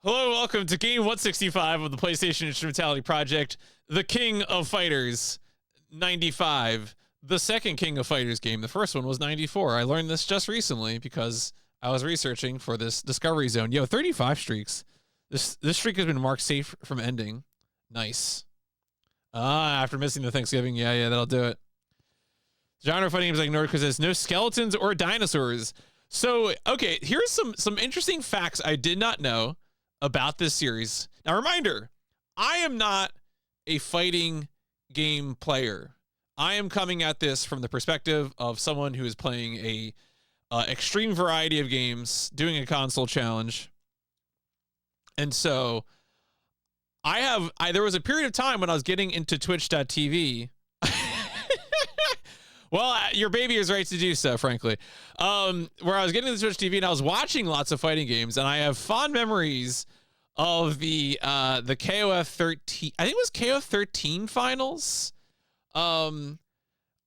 Hello, welcome to game 165 of the PlayStation Instrumentality Project, the King of Fighters 95, the second King of Fighters game. The first one was 94. I learned this just recently because I was researching for this Discovery Zone. Yo, 35 streaks. This streak has been marked safe from ending. Nice. After missing the Thanksgiving. Yeah, that'll do it. Genre fighting games like ignored because there's no skeletons or dinosaurs. So, okay, here's some interesting facts I did not know about this series. Now, reminder, I am not a fighting game player. I am coming at this from the perspective of someone who is playing a extreme variety of games, doing a console challenge. And so there was a period of time when I was getting into twitch.tv. Well, your baby is right to do so, frankly. Where I was getting into Twitch TV and I was watching lots of fighting games, and I have fond memories of the KOF 13. I think it was KOF 13 finals. I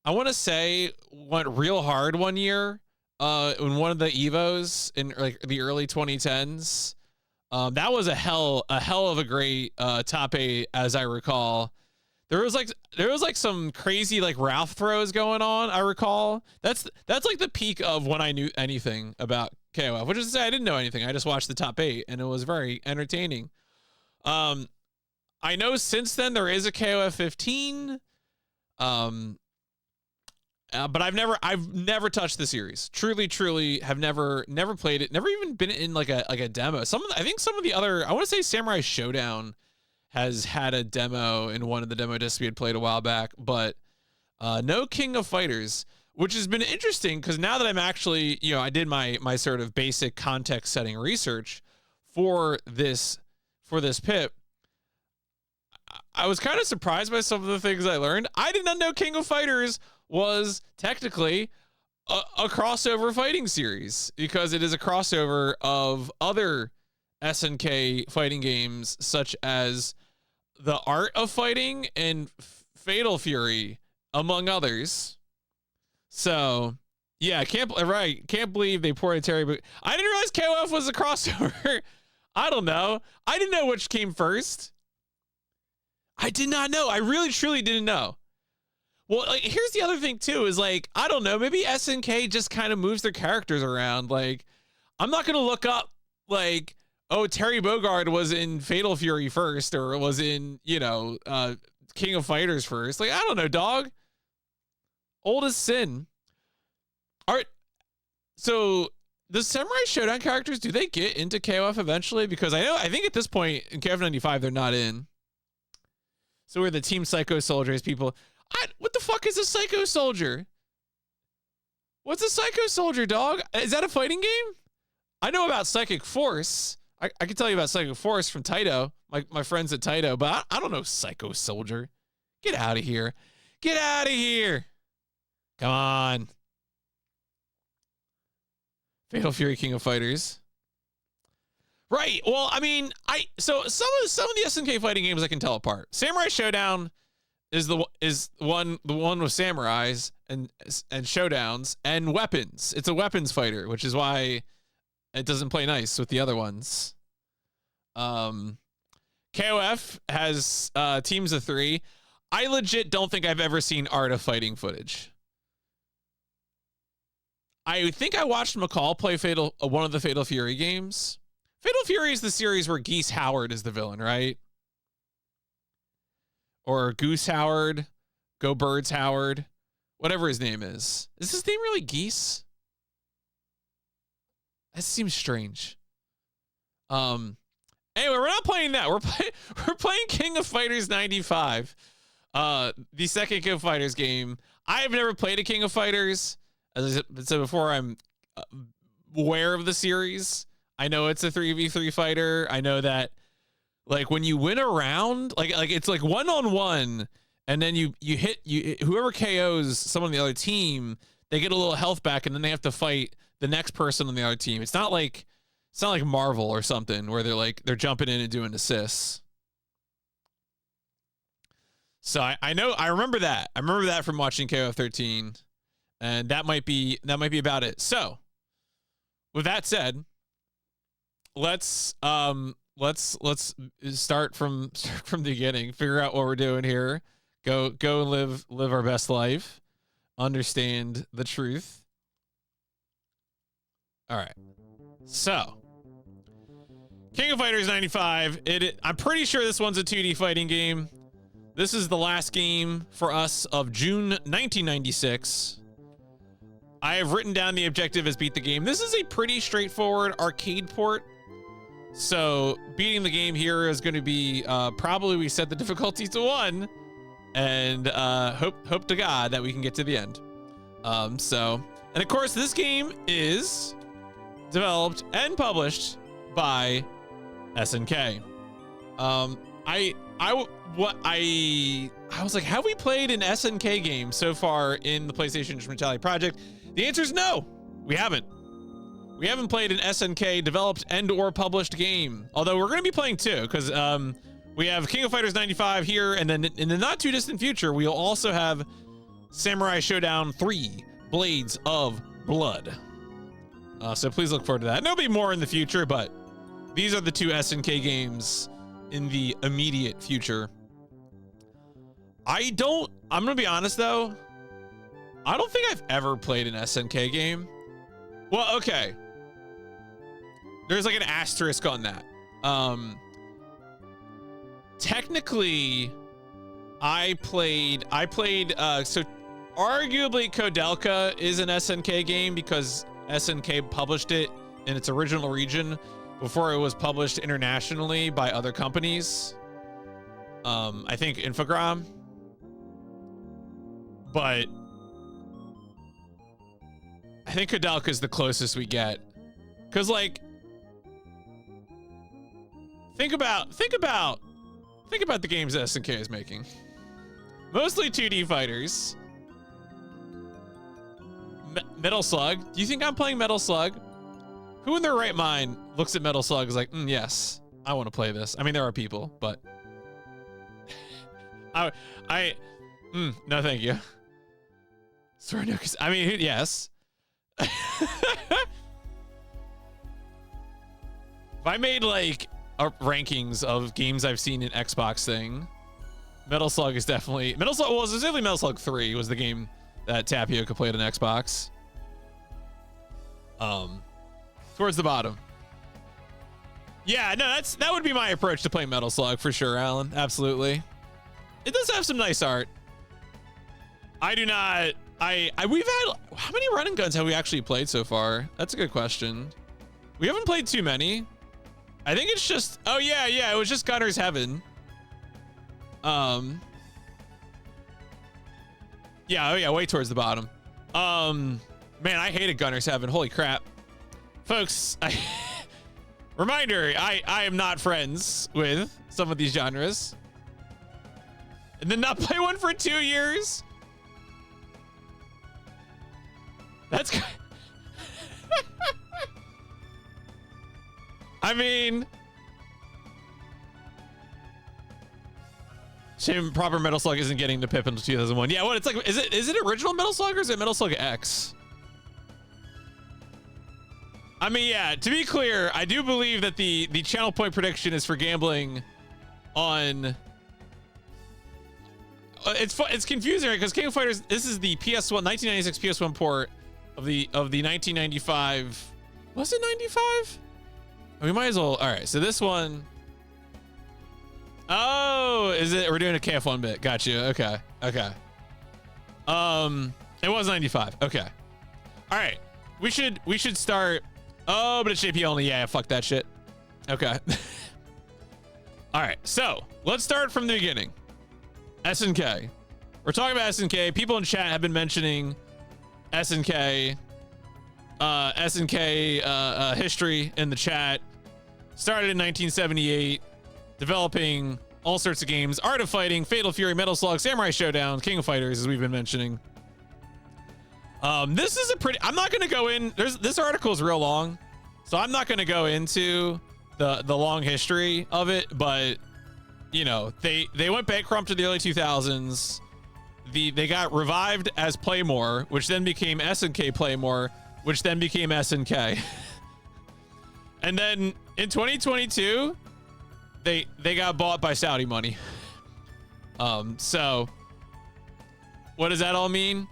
want to say went real hard one year in one of the Evos in like the early 2010s. That was a hell of a great top 8, as I recall. There was like some crazy like Ralph throws going on, I recall. That's like the peak of when I knew anything about KOF, which is to say I didn't know anything. I just watched the top 8 and it was very entertaining. I know since then there is a KOF 15. But I've never touched the series. Truly have never played it. Never even been in like a demo. I think some of the other, I want to say Samurai Showdown has had a demo in one of the demo discs we had played a while back, but no King of Fighters, which has been interesting because now that I'm actually, I did my sort of basic context setting research for this PIP, I was kind of surprised by some of the things I learned. I did not know King of Fighters was technically a crossover fighting series because it is a crossover of other SNK fighting games such as The Art of Fighting and Fatal Fury, among others. So, yeah, can't believe they ported Terry. But I didn't realize KOF was a crossover. I don't know. I didn't know which came first. I did not know. I really, truly didn't know. Well, like, here's the other thing too, is like, I don't know, maybe SNK just kind of moves their characters around. Like, I'm not going to look up like, oh, Terry Bogard was in Fatal Fury first, or was in, King of Fighters first. Like, I don't know, dog. Old as sin. All right. So the Samurai Showdown characters, do they get into KOF eventually? Because I think at this point in KOF 95, they're not in. So we're the Team Psycho Soldiers people. What the fuck is a Psycho Soldier? What's a Psycho Soldier, dog? Is that a fighting game? I know about Psychic Force. I can tell you about Psychic Force from Taito, my friends at Taito, but I don't know Psycho Soldier. Get out of here. Get out of here. Come on. Fatal Fury King of Fighters. Right. Well, I mean, so some of the SNK fighting games I can tell apart. Samurai Showdown is the one with samurais and showdowns and weapons. It's a weapons fighter, which is why it doesn't play nice with the other ones. KOF has teams of 3. I legit don't think I've ever seen Art of Fighting footage. I think I watched McCall play one of the Fatal Fury games. Fatal Fury is the series where Geese Howard is the villain, right? Or Goose Howard, Go Birds Howard, whatever his name is. Is his name really Geese? That seems strange. Anyway, we're not playing that. We're playing King of Fighters 95. The second King of Fighters game. I have never played a King of Fighters. As I said before, I'm aware of the series. I know it's a 3v3 fighter. I know that, like, when you win a round, like it's like 1-on-1, and then you hit whoever KOs someone on the other team, they get a little health back, and then they have to fight the next person on the other team. It's not like Marvel or something where they're jumping in and doing assists. So I remember that. I remember that from watching KOF 13, and that might be about it. So with that said, let's let's start from the beginning. Figure out what we're doing here. Go and live our best life. Understand the truth. All right. So, King of Fighters 95. I'm pretty sure this one's a 2D fighting game. This is the last game for us of June 1996. I have written down the objective as beat the game. This is a pretty straightforward arcade port. So beating the game here is going to be probably we set the difficulty to 1 and hope to God that we can get to the end. And of course this game is developed and published by SNK. I was like, have we played an SNK game so far in the PlayStation Instrumentality Project? The answer is no, we haven't. We haven't played an SNK developed and or published game. Although we're going to be playing 2 because we have King of Fighters 95 here, and then in the not too distant future, we'll also have Samurai Showdown 3 Blades of Blood. So please look forward to that. And there'll be more in the future, but these are the 2 SNK games in the immediate future. I'm going to be honest though, I don't think I've ever played an SNK game. Well, okay. There's like an asterisk on that. Technically, I played, so arguably Kodelka is an SNK game because SNK published it in its original region before it was published internationally by other companies. I think Infogram. But I think Kodelka is the closest we get. Cause like, think about the games that SNK is making. Mostly 2D fighters. Metal Slug. Do you think I'm playing Metal Slug? Who in their right mind looks at Metal Slug is like, yes, I want to play this. I mean, there are people, but no, thank you. Sorry, no, I mean, yes. If I made like rankings of games I've seen in Xbox thing, Metal Slug is definitely Metal Slug. Well, specifically Metal Slug 3 was the game that Tapioca played on Xbox. Towards the bottom. Yeah, no, that would be my approach to playing Metal Slug for sure, Alan. Absolutely. It does have some nice art. I do not. We've had, how many run and guns have we actually played so far? That's a good question. We haven't played too many. I think it's just, oh yeah, it was just Gunner's Heaven. Yeah, way towards the bottom. Man, I hated Gunner's Heaven. Holy crap. Folks, reminder, I am not friends with some of these genres. And then not play one for 2 years? That's I mean, shame proper Metal Slug isn't getting the PIP until 2001. Yeah, what it's like, is it original Metal Slug or is it Metal Slug X? I mean, yeah, to be clear, I do believe that the channel point prediction is for gambling on it's confusing, right? Because King of Fighters, this is the PS1 1996 PS1 port of the 1995. Was it 95? We might as well. All right, so this one. Oh, is it? We're doing a KF1 bit. Got you. Okay. It was 95. Okay. All right. We should start. Oh, but it's JP only. Yeah, fuck that shit. Okay. All right. So let's start from the beginning. SNK. We're talking about SNK. People in chat have been mentioning SNK. SNK history in the chat. Started in 1978, developing all sorts of games: Art of Fighting, Fatal Fury, Metal Slug, Samurai Showdown, King of Fighters, as we've been mentioning. This is a pretty. I'm not going to go in. This article is real long, so I'm not going to go into the long history of it. But you know, they went bankrupt in the early 2000s. They got revived as Playmore, which then became SNK Playmore, which then became SNK. And then in 2022, they got bought by Saudi money. So what does that all mean?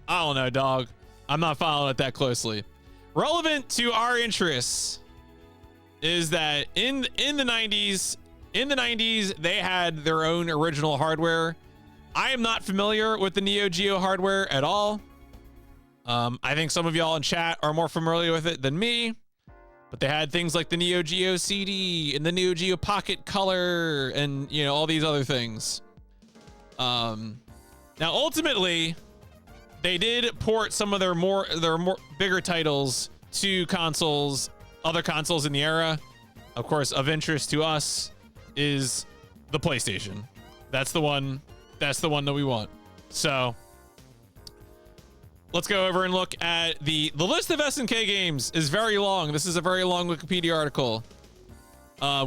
I don't know, dog. I'm not following it that closely. Relevant to our interests is that in the 90s, they had their own original hardware. I am not familiar with the Neo Geo hardware at all. I think some of y'all in chat are more familiar with it than me, but they had things like the Neo Geo CD and the Neo Geo Pocket Color and, you know, all these other things. Now ultimately they did port some of their more bigger titles to consoles, other consoles in the era. Of course, of interest to us is the PlayStation. That's the one that we want. So let's go over and look at the list of SNK games is very long. This is a very long Wikipedia article.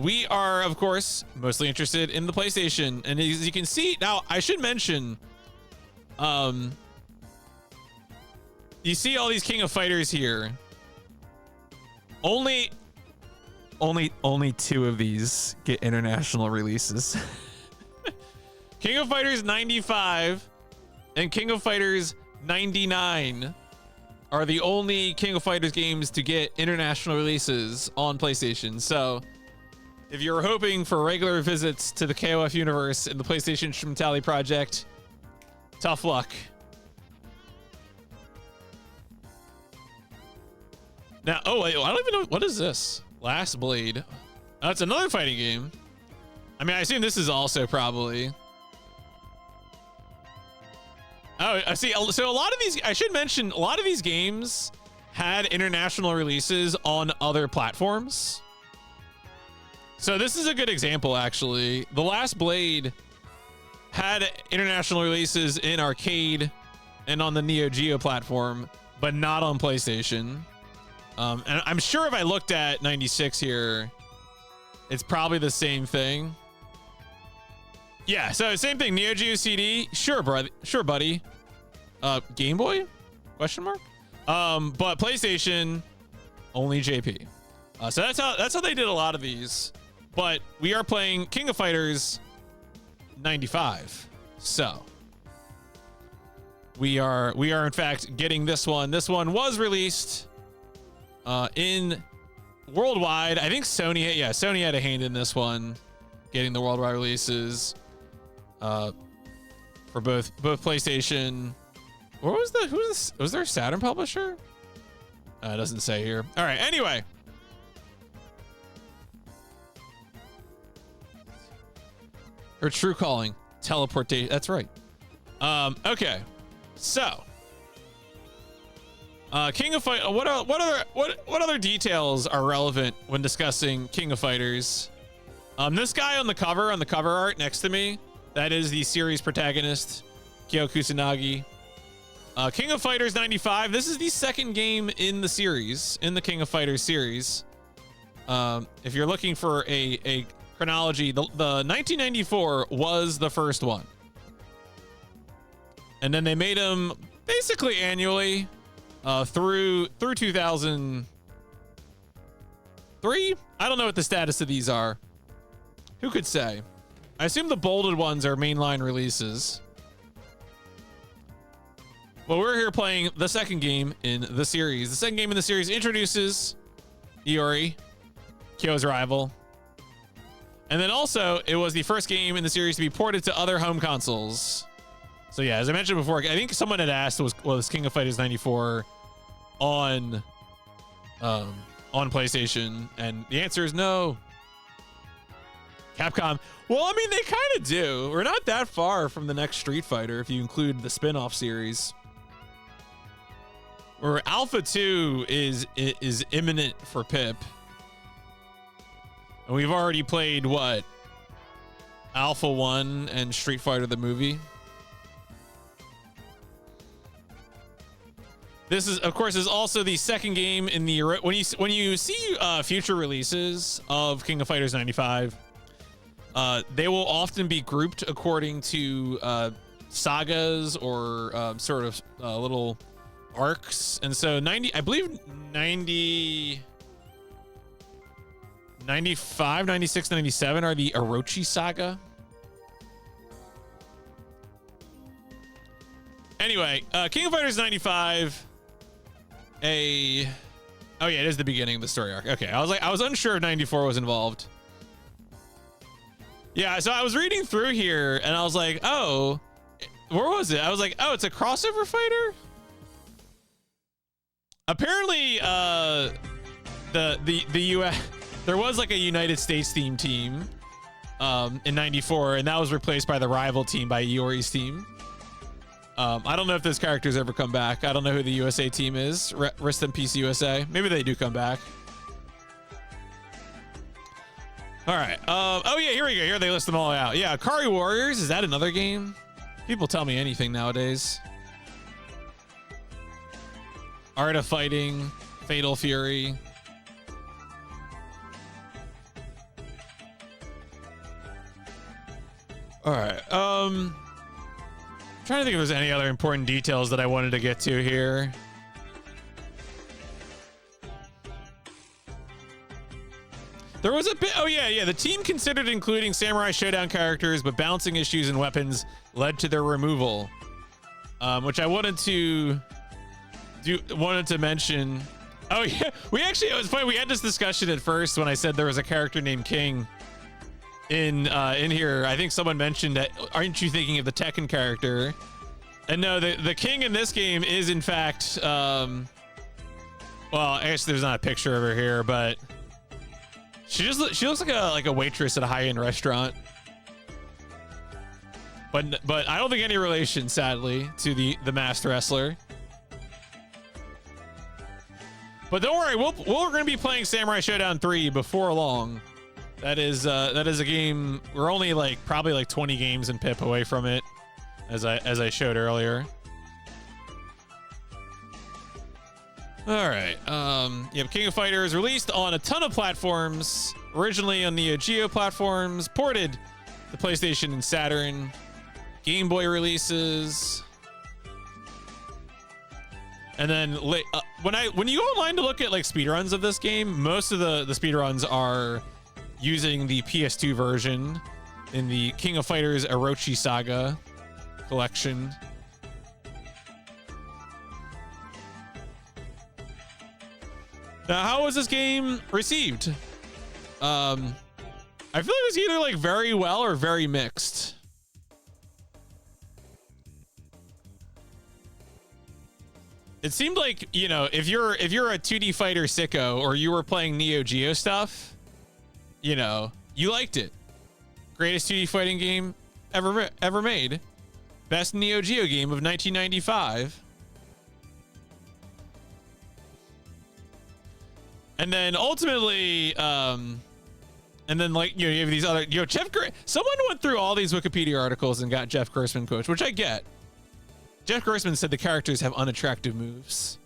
We are, of course, mostly interested in the PlayStation. And as you can see, now I should mention, you see all these King of Fighters here. Only 2 of these get international releases. King of Fighters 95 and King of Fighters 99 are the only King of Fighters games to get international releases on PlayStation. So if you're hoping for regular visits to the KOF universe in the PlayStation Instrumentality Project, tough luck. Now, oh, wait, I don't even know. What is this? Last Blade. Oh, it's another fighting game. I mean, I assume this is also probably. Oh, I see. So a lot of these, I should mention, a lot of these games had international releases on other platforms. So this is a good example, actually. The Last Blade had international releases in arcade and on the Neo Geo platform, but not on PlayStation. And I'm sure if I looked at 96 here, it's probably the same thing. Yeah, so same thing. Neo Geo CD, sure, brother, sure, buddy. Game Boy? Question mark. But PlayStation only JP. So that's how they did a lot of these. But we are playing King of Fighters 95. So we are in fact getting this one. This one was released in worldwide. I think Sony had a hand in this one, getting the worldwide releases for both PlayStation. Was there a Saturn publisher? It doesn't say here. All right, anyway. Or True Calling, teleportation. That's right. Okay, so King of Fight. What other details are relevant when discussing King of Fighters? This guy on the cover art next to me, that is the series protagonist, Kyo Kusanagi. King of Fighters 95. This is the second game in the series, in the King of Fighters series. If you're looking for a chronology, the 1994 was the first one, and then they made them basically annually through 2003. I don't know what the status of these are. Who could say? I assume the bolded ones are mainline releases. Well, we're here playing the second game in the series. The second game in the series introduces Iori, Kyo's rival. And then also, it was the first game in the series to be ported to other home consoles. So yeah, as I mentioned before, I think someone had asked, was King of Fighters 94 on PlayStation? And the answer is no. Capcom. Well, I mean, they kind of do. We're not that far from the next Street Fighter if you include the spin-off series. Or Alpha 2 is imminent for PIP. And we've already played, what? Alpha 1 and Street Fighter the movie. This is, of course, is also the second game in the... When you see future releases of King of Fighters 95, they will often be grouped according to sagas or sort of little arcs. And so I believe 90... 95, 96, 97 are the Orochi Saga. Anyway, King of Fighters 95. Oh yeah, it is the beginning of the story arc. Okay, I was unsure if 94 was involved. Yeah, so I was reading through here and I was like, oh, where was it? I was like, oh, it's a crossover fighter? Apparently, the US, there was like a United States themed team in 94, and that was replaced by the rival team, by Iori's team. I don't know if those characters ever come back. I don't know who the USA team is. Rest in peace, USA. Maybe they do come back. All right. Oh yeah, here we go. Here they list them all out. Yeah, Akari Warriors. Is that another game? People tell me anything nowadays. Art of Fighting, Fatal Fury. All right. I'm trying to think if there's any other important details that I wanted to get to here. There was a bit. Oh yeah. The team considered including Samurai Showdown characters, but balancing issues and weapons led to their removal, which I wanted to mention. Oh yeah, it was funny. We had this discussion at first when I said there was a character named King in here. I think someone mentioned that. Aren't you thinking of the Tekken character? And no, the King in this game is in fact. Well, I guess there's not a picture of her here, but. She looks like a waitress at a high-end restaurant, but I don't think any relation, sadly, to the masked wrestler. But don't worry, we're gonna be playing Samurai Showdown 3 before long. That is a game. We're only probably like 20 games in PIP away from it, as I showed earlier. All right. King of Fighters released on a ton of platforms. Originally on Neo Geo platforms, ported to PlayStation and Saturn, Game Boy releases, and then when you go online to look at speedruns of this game, most of the speedruns are using the PS2 version in the King of Fighters Orochi Saga collection. Now, how was this game received? I feel like it was either very well or very mixed. It seemed like, if you're a 2D fighter sicko or you were playing Neo Geo stuff, you liked it. Greatest 2D fighting game ever made. Best Neo Geo game of 1995. And then ultimately, you have these other, someone went through all these Wikipedia articles and got Jeff Gerstmann quotes, which I get. Jeff Gerstmann said the characters have unattractive moves.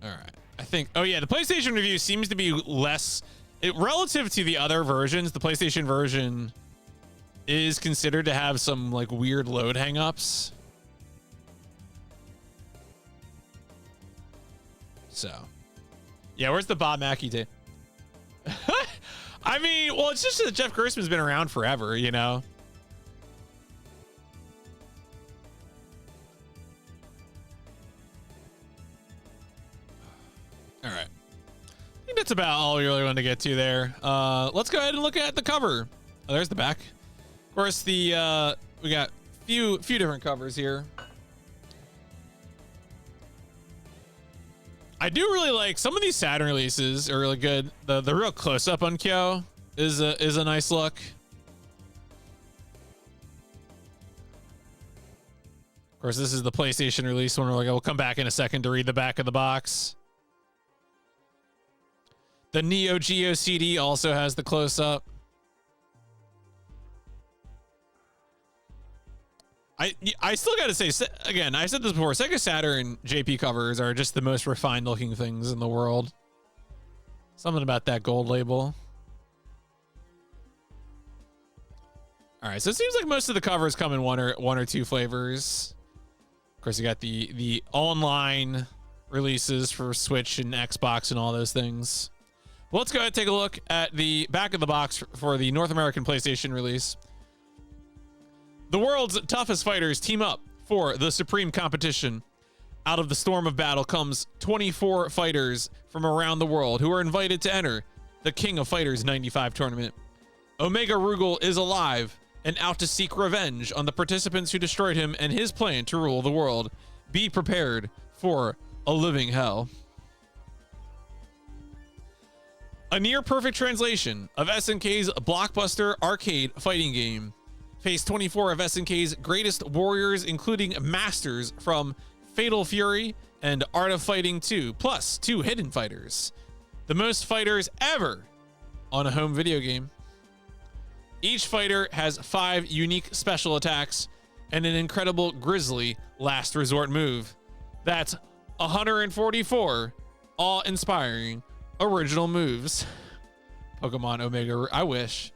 All right. I think, oh yeah, the PlayStation review seems to be less, relative to the other versions, the PlayStation version is considered to have some weird load hangups. So, yeah, where's the Bob Mackie tape? I mean, well, it's just that Jeff Gerstmann's been around forever, All right. I think that's about all we really wanted to get to there. Let's go ahead and look at the cover. Oh, there's the back. Of course, we got few different covers here. I do really like some of these Saturn releases are really good. The real close up on Kyo is a nice look. Of course, this is the PlayStation release one. We'll come back in a second to read the back of the box. The Neo Geo CD also has the close up. I still got to say, again, I said this before, Sega Saturn JP covers are just the most refined looking things in the world. Something about that gold label. All right, so it seems like most of the covers come in one or two flavors. Of course, you got the online releases for Switch and Xbox and all those things. Well, let's go ahead and take a look at the back of the box for the North American PlayStation release. The world's toughest fighters team up for the supreme competition. Out of the storm of battle comes 24 fighters from around the world who are invited to enter the King of Fighters 95 tournament. Omega Rugal is alive and out to seek revenge on the participants who destroyed him and his plan to rule the world. Be prepared for a living hell. A near perfect translation of SNK's blockbuster arcade fighting game. Face 24 of SNK's greatest warriors, including masters from Fatal Fury and Art of Fighting 2, plus 2 hidden fighters. The most fighters ever on a home video game. Each fighter has 5 unique special attacks and an incredible grisly last resort move. That's 144 awe-inspiring original moves. Pokemon Omega, I wish.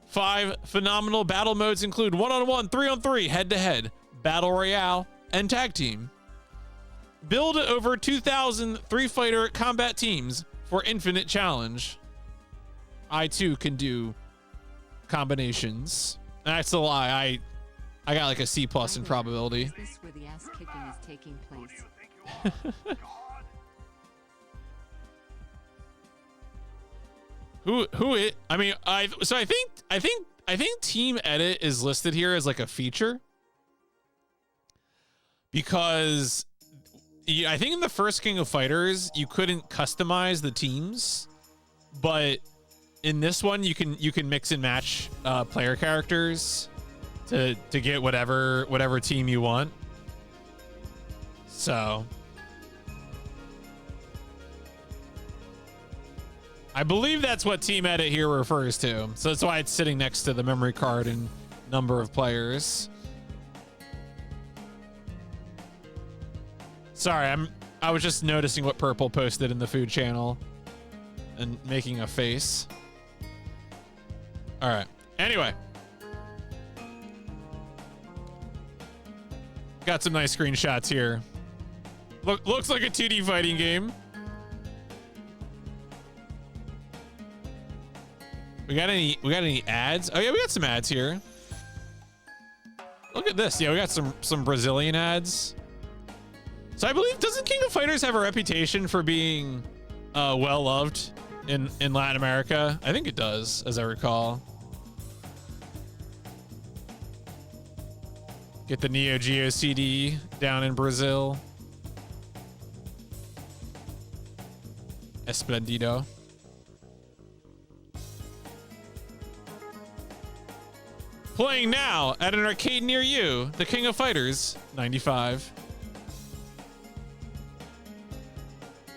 5 phenomenal battle modes include 1-on-1, 3-on-3, head-to-head, battle royale, and tag team. Build over 2,000 3-fighter combat teams for infinite challenge. I too can do combinations. That's a lie. I got like a C+ in probability. Is this where the ass kicking is taking place? Who it? I mean, I think Team Edit is listed here as like a feature because I think in the first King of Fighters you couldn't customize the teams, but in this one you can mix and match player characters to get whatever team you want. So I believe that's what Team Edit here refers to. So that's why it's sitting next to the memory card and number of players. Sorry, I was just noticing what Purple posted in the food channel and making a face. All right. Anyway. Got some nice screenshots here. Looks like a 2D fighting game. We got any ads? Oh yeah, we got some ads here. Look at this. Yeah, we got some Brazilian ads. So I believe, doesn't King of Fighters have a reputation for being well loved in Latin America? I think it does, as I recall. Get the Neo Geo CD down in Brazil. Esplendido. Playing now at an arcade near you, the King of Fighters 95.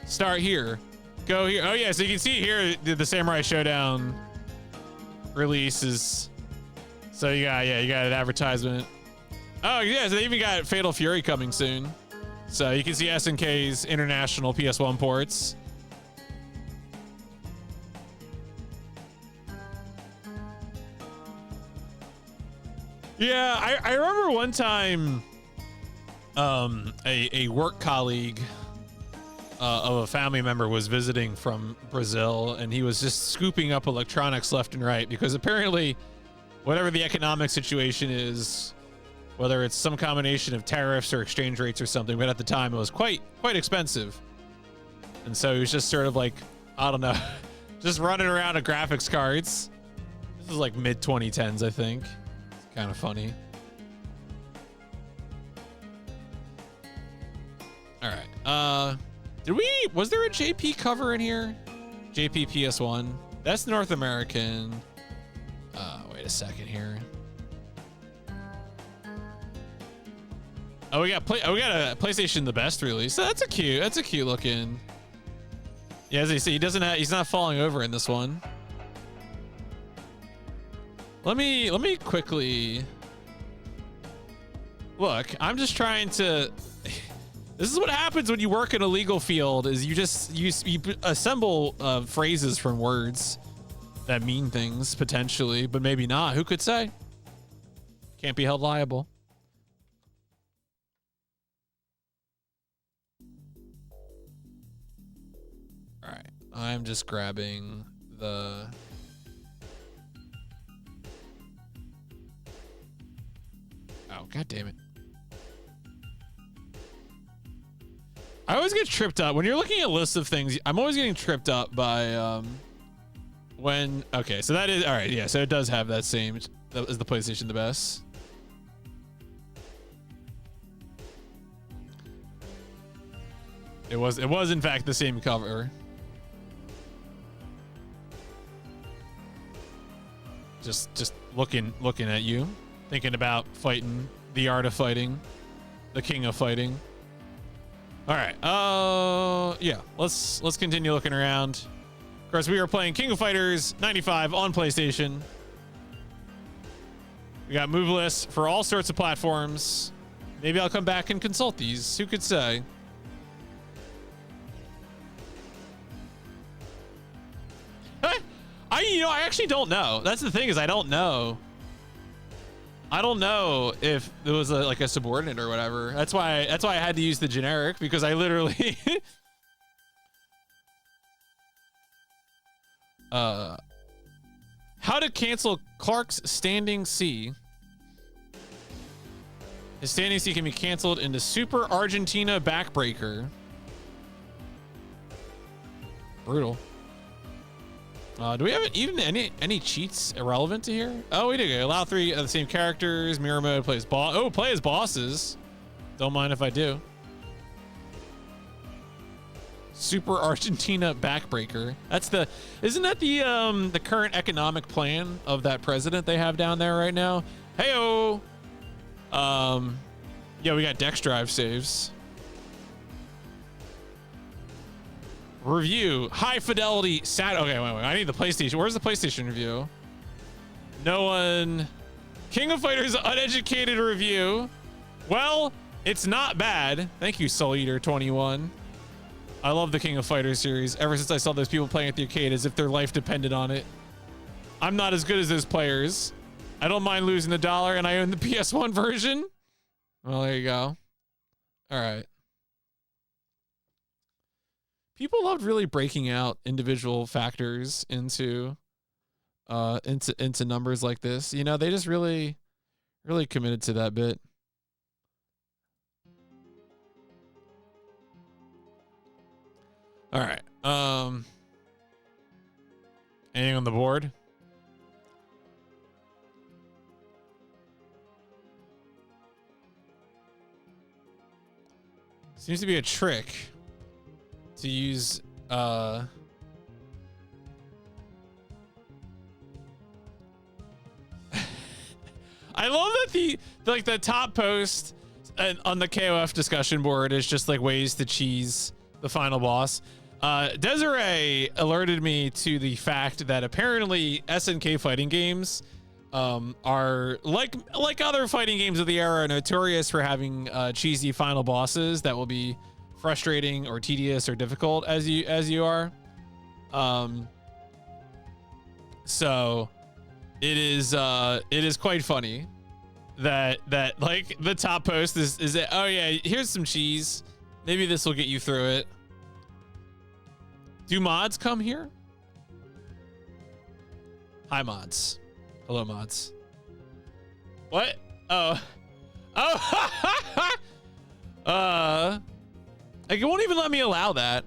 Start here. Go here. Oh yeah, so you can see here the Samurai Showdown release is. So you got an advertisement. Oh yeah, so they even got Fatal Fury coming soon. So you can see SNK's international PS1 ports. Yeah, I remember one time a work colleague of a family member was visiting from Brazil, and he was just scooping up electronics left and right because apparently whatever the economic situation is, whether it's some combination of tariffs or exchange rates or something, but at the time it was quite expensive. And so he was just sort of like, I don't know, just running around with graphics cards. This is like mid 2010s, I think. It's kind of funny. All right. Was there a JP cover in here? JP PS1. That's North American. Wait a second here. Oh, we got a PlayStation the Best release. So that's a cute looking. Yeah, as I say, he's not falling over in this one. Let me quickly look. I'm just trying to. This is what happens when you work in a legal field: is you assemble phrases from words that mean things potentially, but maybe not. Who could say? Can't be held liable. All right, I'm just grabbing the. Oh, god damn it. I always get tripped up when you're looking at lists of things. I'm always getting tripped up by when. Okay, so that is all right. Yeah, so it does have that same. That was the PlayStation the best. It was in fact the same cover. Just looking at you, thinking about fighting, the art of fighting, the king of fighting. All right. Yeah. Let's continue looking around. Of course, we are playing King of Fighters 95 on PlayStation. We got move lists for all sorts of platforms. Maybe I'll come back and consult these. Who could say? I actually don't know. That's the thing, is I don't know. I don't know if it was like a subordinate or whatever. That's why I had to use the generic, because I literally how to cancel Clark's standing C. His standing C can be canceled into Super Argentina Backbreaker. Brutal. Do we have even any cheats irrelevant to here? Oh, we do. Allow 3 of the same characters. Mirror mode, plays boss. Oh, play as bosses. Don't mind if I do. Super Argentina Backbreaker. That's the. Isn't that the current economic plan of that president they have down there right now? Heyo. Yeah, we got Dex Drive saves. Review, high fidelity, sad. Okay, wait. I need the PlayStation. Where's the PlayStation review? No one. King of Fighters uneducated review. Well, it's not bad. Thank you, Soul Eater 21. I love the King of Fighters series. Ever since I saw those people playing at the arcade as if their life depended on it. I'm not as good as those players. I don't mind losing $1, and I own the PS1 version. Well, there you go. All right. People loved really breaking out individual factors into numbers like this. You know, they just really committed to that bit. All right. Anything on the board? Seems to be a trick to use I love that the top post on the KOF discussion board is just like ways to cheese the final boss. Desiree alerted me to the fact that apparently SNK fighting games are like other fighting games of the era, notorious for having cheesy final bosses that will be frustrating or tedious or difficult as you are. So it is quite funny that like the top post is oh yeah, here's some cheese, maybe this will get you through it. Do mods come here? Hi mods. Hello mods. What? Oh like it won't even let me allow that.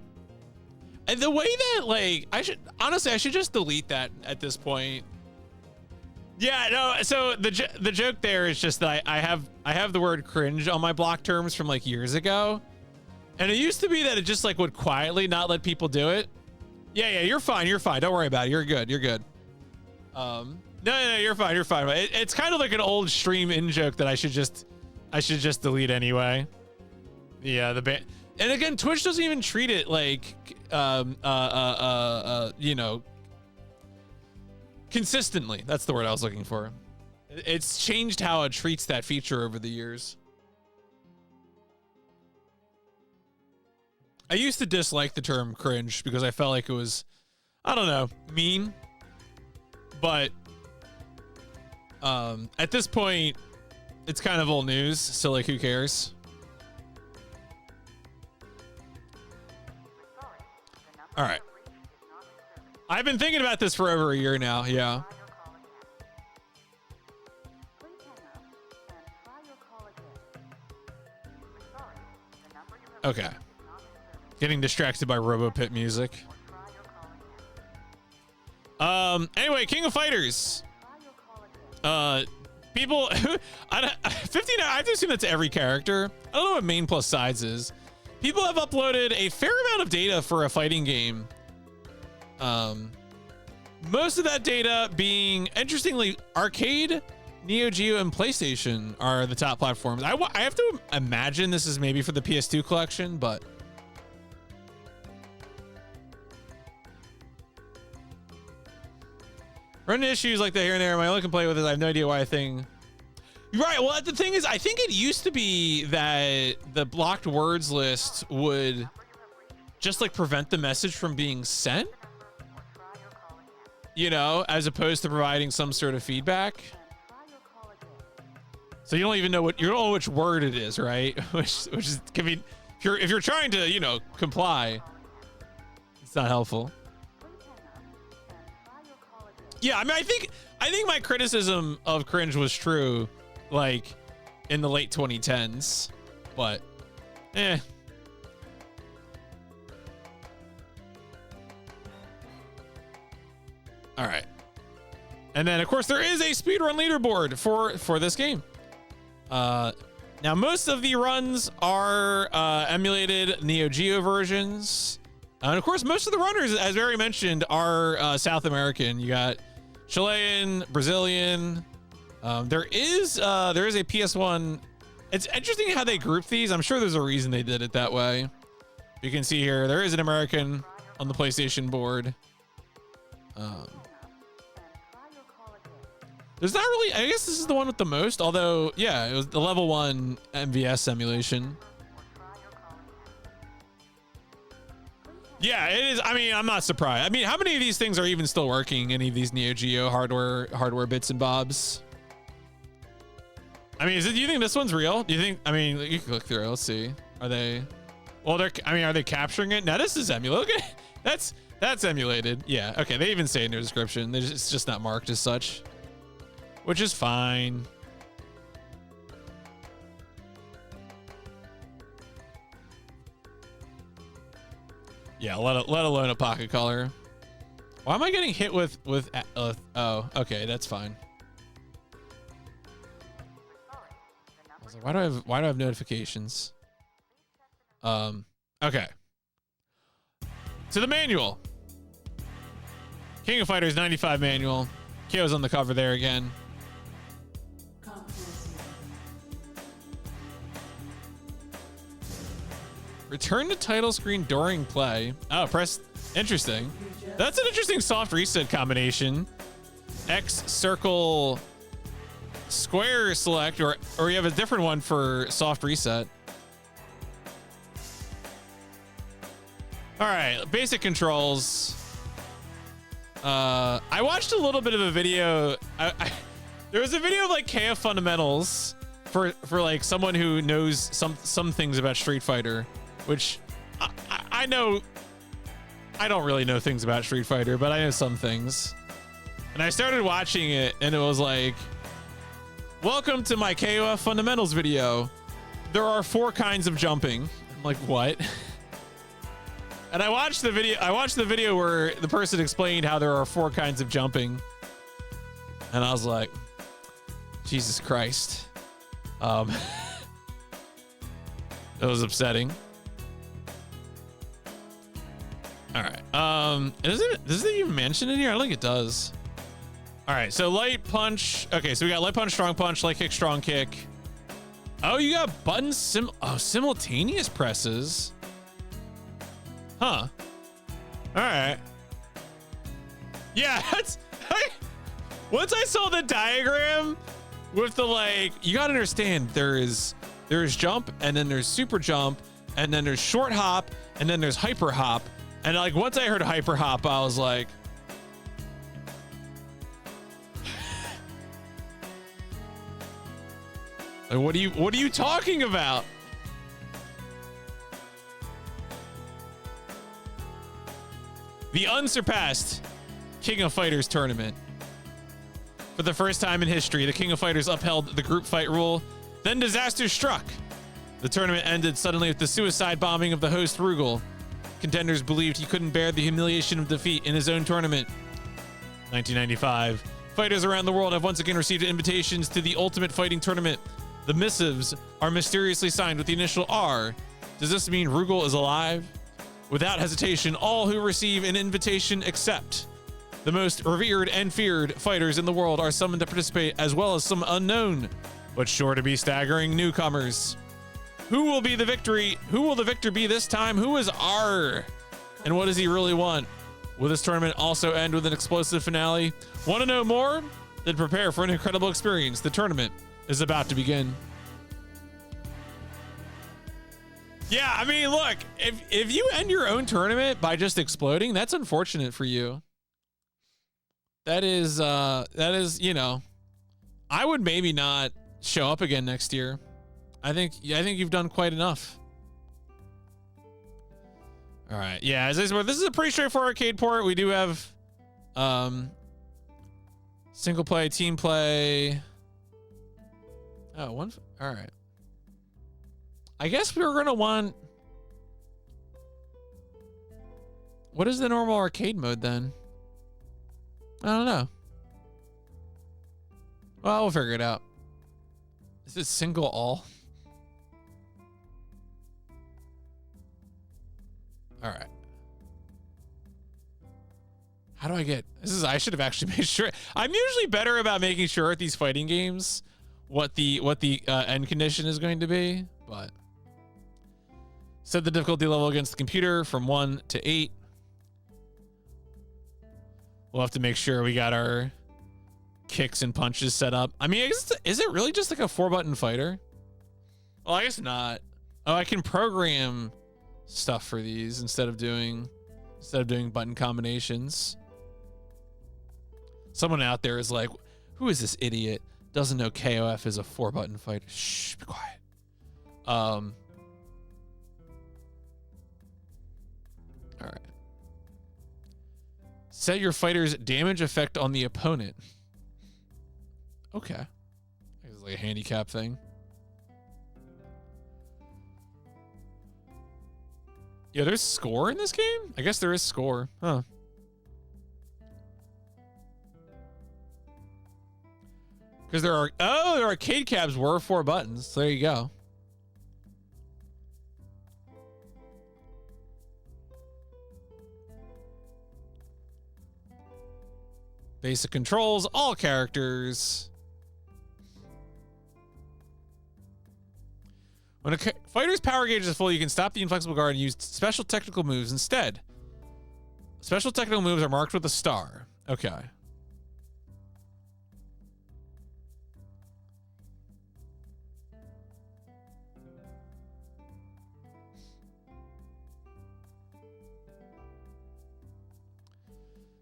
And the way that like I should just delete that at this point. Yeah, no, so the joke there is just that I have the word cringe on my block terms from like years ago. And it used to be that it just like would quietly not let people do it. Yeah, you're fine. Don't worry about it. You're good. No, you're fine. It's kind of like an old stream in joke that I should just delete anyway. Yeah, the ban. And again, Twitch doesn't even treat it like you know, consistently. That's the word I was looking for. It's changed how it treats that feature over the years. I used to dislike the term cringe because I felt like it was, I don't know, mean. But at this point, it's kind of old news, so like, who cares? All right. I've been thinking about this for over a year now. Yeah. Okay. Getting distracted by RoboPit music. Anyway, King of Fighters. People, 59, I have to assume that's every character. I don't know what main plus sides is. People have uploaded a fair amount of data for a fighting game. Most of that data being, interestingly, arcade, Neo Geo, and PlayStation are the top platforms. I have to imagine this is maybe for the PS2 collection, but run into issues like that here and there. My only complaint with it, I have no idea why a thing. Right. Well, the thing is, I think it used to be that the blocked words list would just like prevent the message from being sent, you know, as opposed to providing some sort of feedback. So you don't even know you don't know which word it is, right? which is, can be, if you're trying to, you know, comply, it's not helpful. Yeah, I mean, I think my criticism of cringe was true, like in the late 2010s, but all right. And then of course there is a speedrun leaderboard for this game. Now most of the runs are emulated Neo Geo versions. And of course, most of the runners, as Barry mentioned, are South American. You got Chilean, Brazilian. There is a PS1. It's interesting how they group these. I'm sure there's a reason they did it that way. You can see here, there is an American on the PlayStation board. There's not really, I guess this is the one with the most, although, yeah, it was the level 1 MVS emulation. Yeah, it is. I mean, I'm not surprised. I mean, how many of these things are even still working? Any of these Neo Geo hardware bits and bobs? I mean, do you think this one's real? Do you think, I mean, you can look through it. Let's see. Are they, well, are they capturing it? Now this is emulated. Okay. That's emulated. Yeah. Okay. They even say in their description, it's just not marked as such, which is fine. Yeah, let alone a pocket color. Why am I getting hit with oh, okay, that's fine. I was like, why do I have notifications? Okay. So the manual. King of Fighters 95 manual. KO's on the cover there again. Return to title screen during play. Oh, press. Interesting. That's an interesting soft reset combination. X, circle, square select, or you have a different one for soft reset. All right, basic controls. I watched a little bit of a video. There was a video of like KF fundamentals for like someone who knows some things about Street Fighter, which I know. I don't really know things about Street Fighter, but I know some things. And I started watching it, and it was like, welcome to my KOF fundamentals video. There are 4 kinds of jumping. I'm like, what? And I watched the video where the person explained how there are 4 kinds of jumping. And I was like, Jesus Christ. It was upsetting. All right. Does it even mention in here? I don't think it does. All right. So light punch. Okay. So we got light punch, strong punch, light kick, strong kick. Oh, you got buttons simultaneous presses. Huh. All right. Yeah. Once I saw the diagram with the like, you gotta understand there's jump, and then there's super jump, and then there's short hop, and then there's hyper hop. And like once I heard hyper hop, I was like, Like, what are you talking about? The unsurpassed King of Fighters tournament. For the first time in history, the King of Fighters upheld the group fight rule. Then disaster struck. The tournament ended suddenly with the suicide bombing of the host Rugal. Contenders believed he couldn't bear the humiliation of defeat in his own tournament. 1995. Fighters around the world have once again received invitations to the Ultimate Fighting Tournament. The missives are mysteriously signed with the initial R. Does this mean Rugal is alive? Without hesitation, all who receive an invitation accept. The most revered and feared fighters in the world are summoned to participate, as well as some unknown, but sure to be staggering newcomers. Who will the victor be this time? Who is R? And what does he really want? Will this tournament also end with an explosive finale? Want to know more? Then prepare for an incredible experience. The tournament is about to begin. Yeah, I mean, look, if you end your own tournament by just exploding, that's unfortunate for you. That is, you know, I would maybe not show up again next year. I think you've done quite enough. All right, yeah, as I said, this is a pretty straightforward arcade port. We do have, single play, team play. Oh, all right. I guess we were gonna want. What is the normal arcade mode then? I don't know. Well, we'll figure it out. Is it single all? All right. How do I get I should have actually made sure. I'm usually better about making sure at these fighting games what the end condition is going to be, but set the difficulty level against the computer from 1 to 8. We'll have to make sure we got our kicks and punches set up. I mean, is it really just like a 4-button fighter? Well, I guess not. Oh, I can program stuff for these instead of doing button combinations. Someone out there is like, who is this idiot? Doesn't know KOF is a 4-button fighter. Shh, be quiet. All right. Set your fighter's damage effect on the opponent. Okay. It's like a handicap thing. Yeah, there's score in this game? I guess there is score. Huh. Because their arcade cabs were 4 buttons. So there you go. Basic controls, all characters. When a fighter's power gauge is full, you can stop the inflexible guard and use special technical moves instead. Special technical moves are marked with a star. Okay.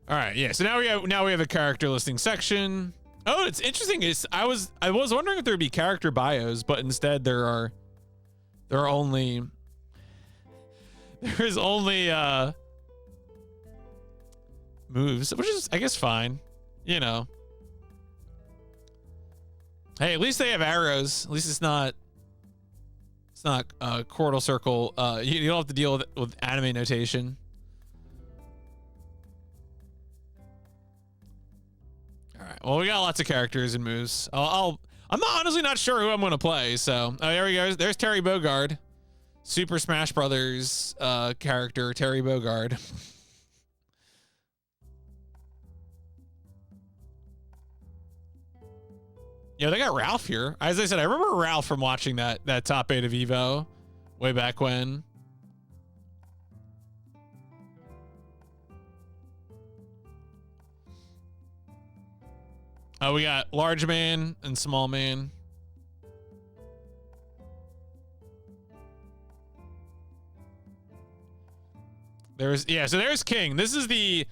All right, yeah. So now we have a character listing section. Oh, it's interesting. I was wondering if there'd be character bios, but instead there is only moves, which is, I guess, fine. You know. Hey, at least they have arrows. At least it's not chordal circle. You don't have to deal with anime notation. Well, we got lots of characters and moves. I'm honestly not sure who I'm going to play. So, oh, there we go. There's Terry Bogard, Super Smash Brothers character Terry Bogard. Yeah, they got Ralph here. As I said, I remember Ralph from watching that top 8 of Evo way back when. Oh, we got large man and small man. So there's King. This is the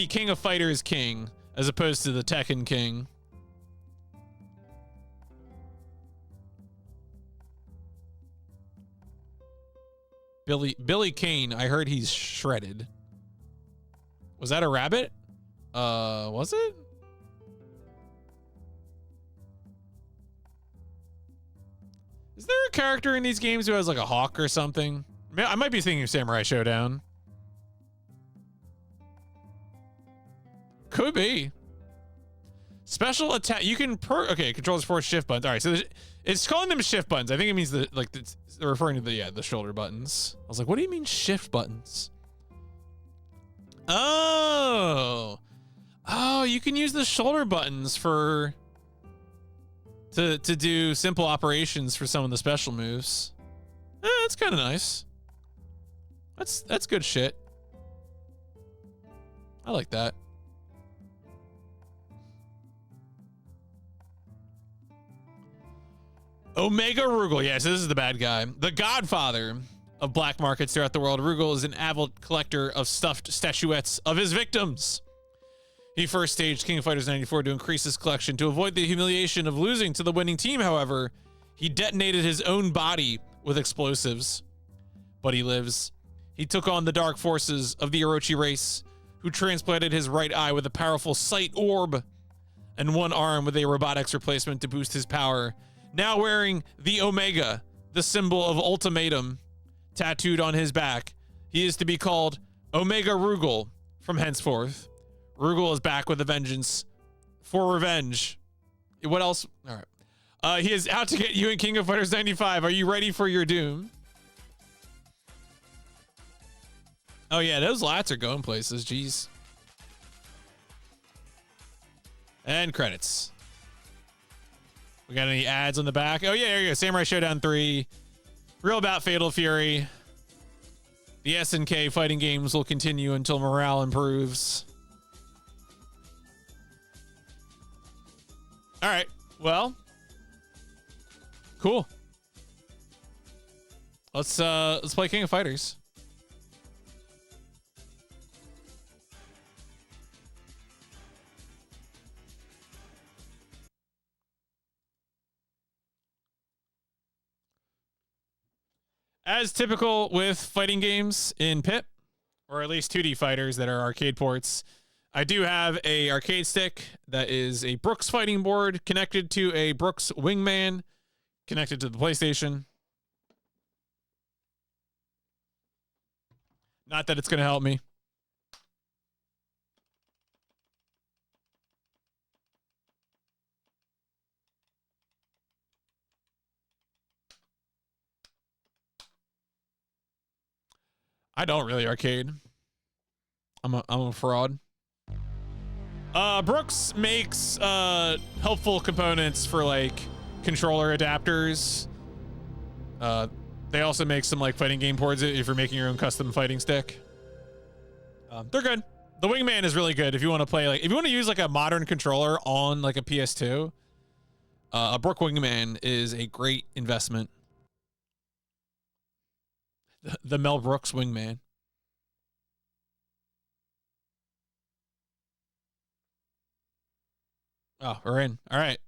King of Fighters King, as opposed to the Tekken King. Billy Kane. I heard he's shredded. Was that a rabbit? Was it? Is there a character in these games who has like a hawk or something? I might be thinking of Samurai Showdown. Could be. Special attack. You can okay, controls 4 shift buttons. All right, so it's calling them shift buttons. I think it means they're referring to the shoulder buttons. I was like, what do you mean shift buttons? Oh, you can use the shoulder buttons to do simple operations for some of the special moves. That's kind of nice. That's good shit. I like that. Omega Rugal. Yes, this is the bad guy. The godfather of black markets throughout the world. Rugal is an avid collector of stuffed statuettes of his victims. He first staged King of Fighters 94 to increase his collection. To avoid the humiliation of losing to the winning team, however, he detonated his own body with explosives. But he lives. He took on the dark forces of the Orochi race, who transplanted his right eye with a powerful sight orb and one arm with a robotics replacement to boost his power. Now wearing the Omega, the symbol of ultimatum, tattooed on his back, he is to be called Omega Rugal from henceforth. Rugal is back with a vengeance for revenge. What else? All right. He is out to get you in King of Fighters 95. Are you ready for your doom? Oh yeah, those lats are going places. Jeez. And credits. We got any ads on the back? Oh yeah, there you go. Samurai Showdown 3. Real about Fatal Fury. The SNK fighting games will continue until morale improves. All right. Well, cool. Let's play King of Fighters. As typical with fighting games in PIP, or at least 2D fighters that are arcade ports, I do have a arcade stick that is a Brooks fighting board connected to a Brooks Wingman connected to the PlayStation. Not that it's going to help me. I don't really arcade. I'm a fraud. Brooks makes helpful components for like controller adapters. They also make some like fighting game boards if you're making your own custom fighting stick. They're good. The Wingman is really good if you want to play like if you want to use like a modern controller on like a PS2. A Brook Wingman is a great investment. The Mel Brooks Wingman. Oh, we're in. All right.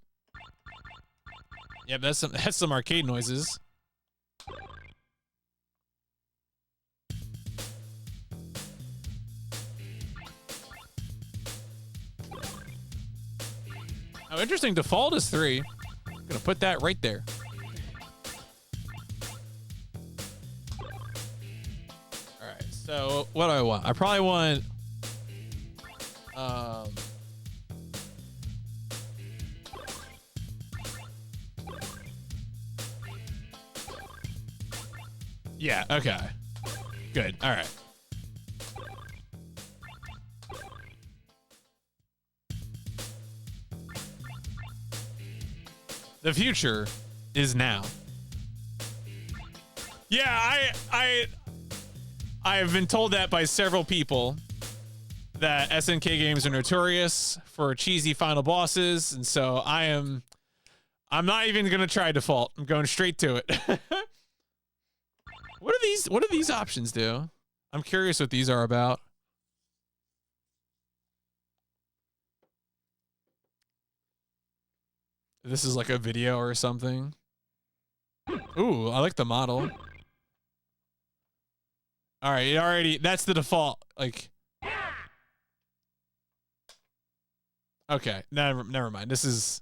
Yep, that's some arcade noises. Oh, interesting. Default is 3. I'm gonna put that right there. All right. So what do I want? I probably want. Yeah. Okay. Good. All right. The future is now. Yeah, I have been told that by several people that SNK games are notorious for cheesy final bosses, and so I'm not even gonna try default. I'm going straight to it. What do these options do? I'm curious what these are about. This is like a video or something. Ooh, I like the model. All right, it already, that's the default. Like, okay, never mind. This is,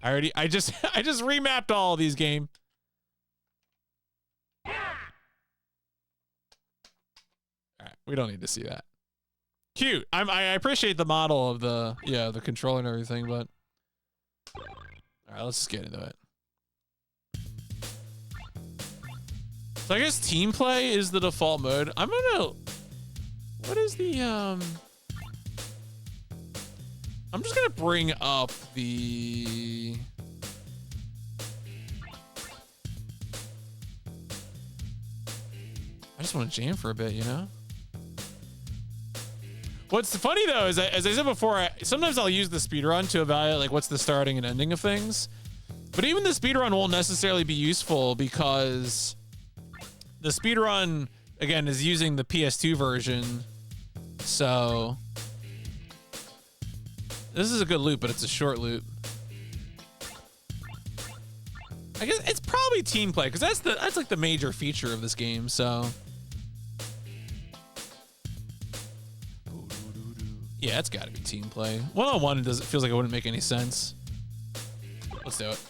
I just remapped all of these game. All right, we don't need to see that. Cute. I appreciate the model of the, yeah, the controller and everything, but all right, let's just get into it. So I guess team play is the default mode. I'm gonna, what is the, I'm just gonna bring up the, I just want to jam for a bit, you know? What's funny though is that, as I said before, sometimes I'll use the speedrun to evaluate like what's the starting and ending of things. But even the speedrun won't necessarily be useful because the speedrun, again, is using the PS2 version. So this is a good loop, but it's a short loop. I guess it's probably team play because that's like the major feature of this game. So yeah, it's got to be team play. One-on-one, it feels like it wouldn't make any sense. Let's do it.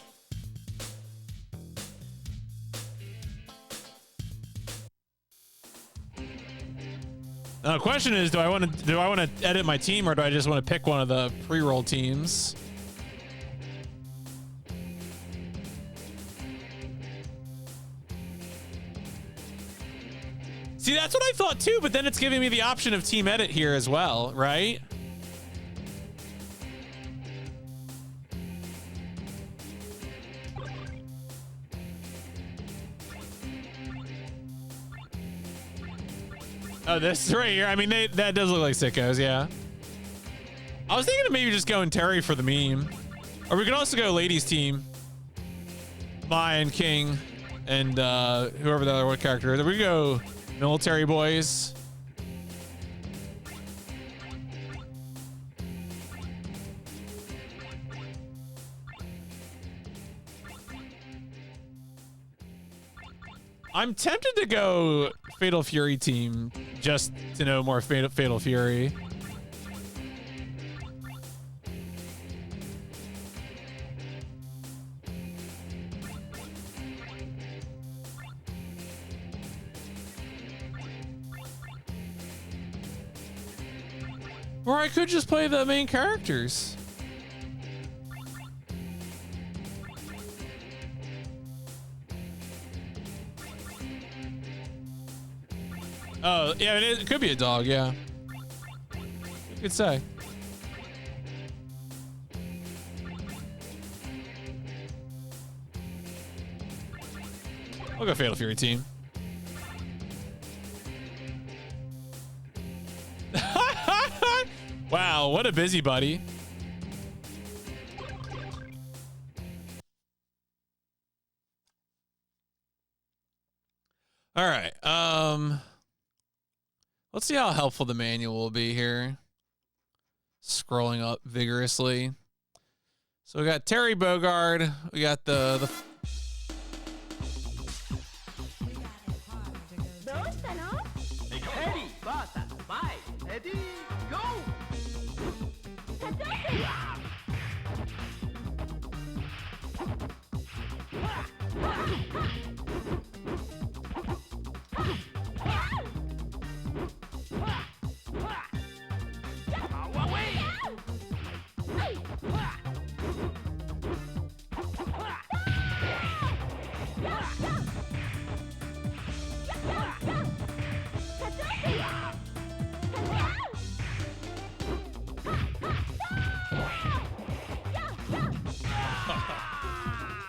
Now, the question is, do I want to edit my team or do I just want to pick one of the pre-roll teams? See, that's what I thought too, but then it's giving me the option of team edit here as well, right? Oh, this right here. I mean, that does look like sickos, yeah. I was thinking of maybe just going Terry for the meme. Or we could also go ladies team. Lion King and whoever the other character is. We could go military boys. I'm tempted to go Fatal Fury team just to know more Fatal Fury. Or I could just play the main characters. Oh, yeah, it could be a dog, yeah. You could say. I'll go Fatal Fury team. Wow, what a busybody. All right. Let's see how helpful the manual will be here. Scrolling up vigorously. So we got Terry Bogard. We got the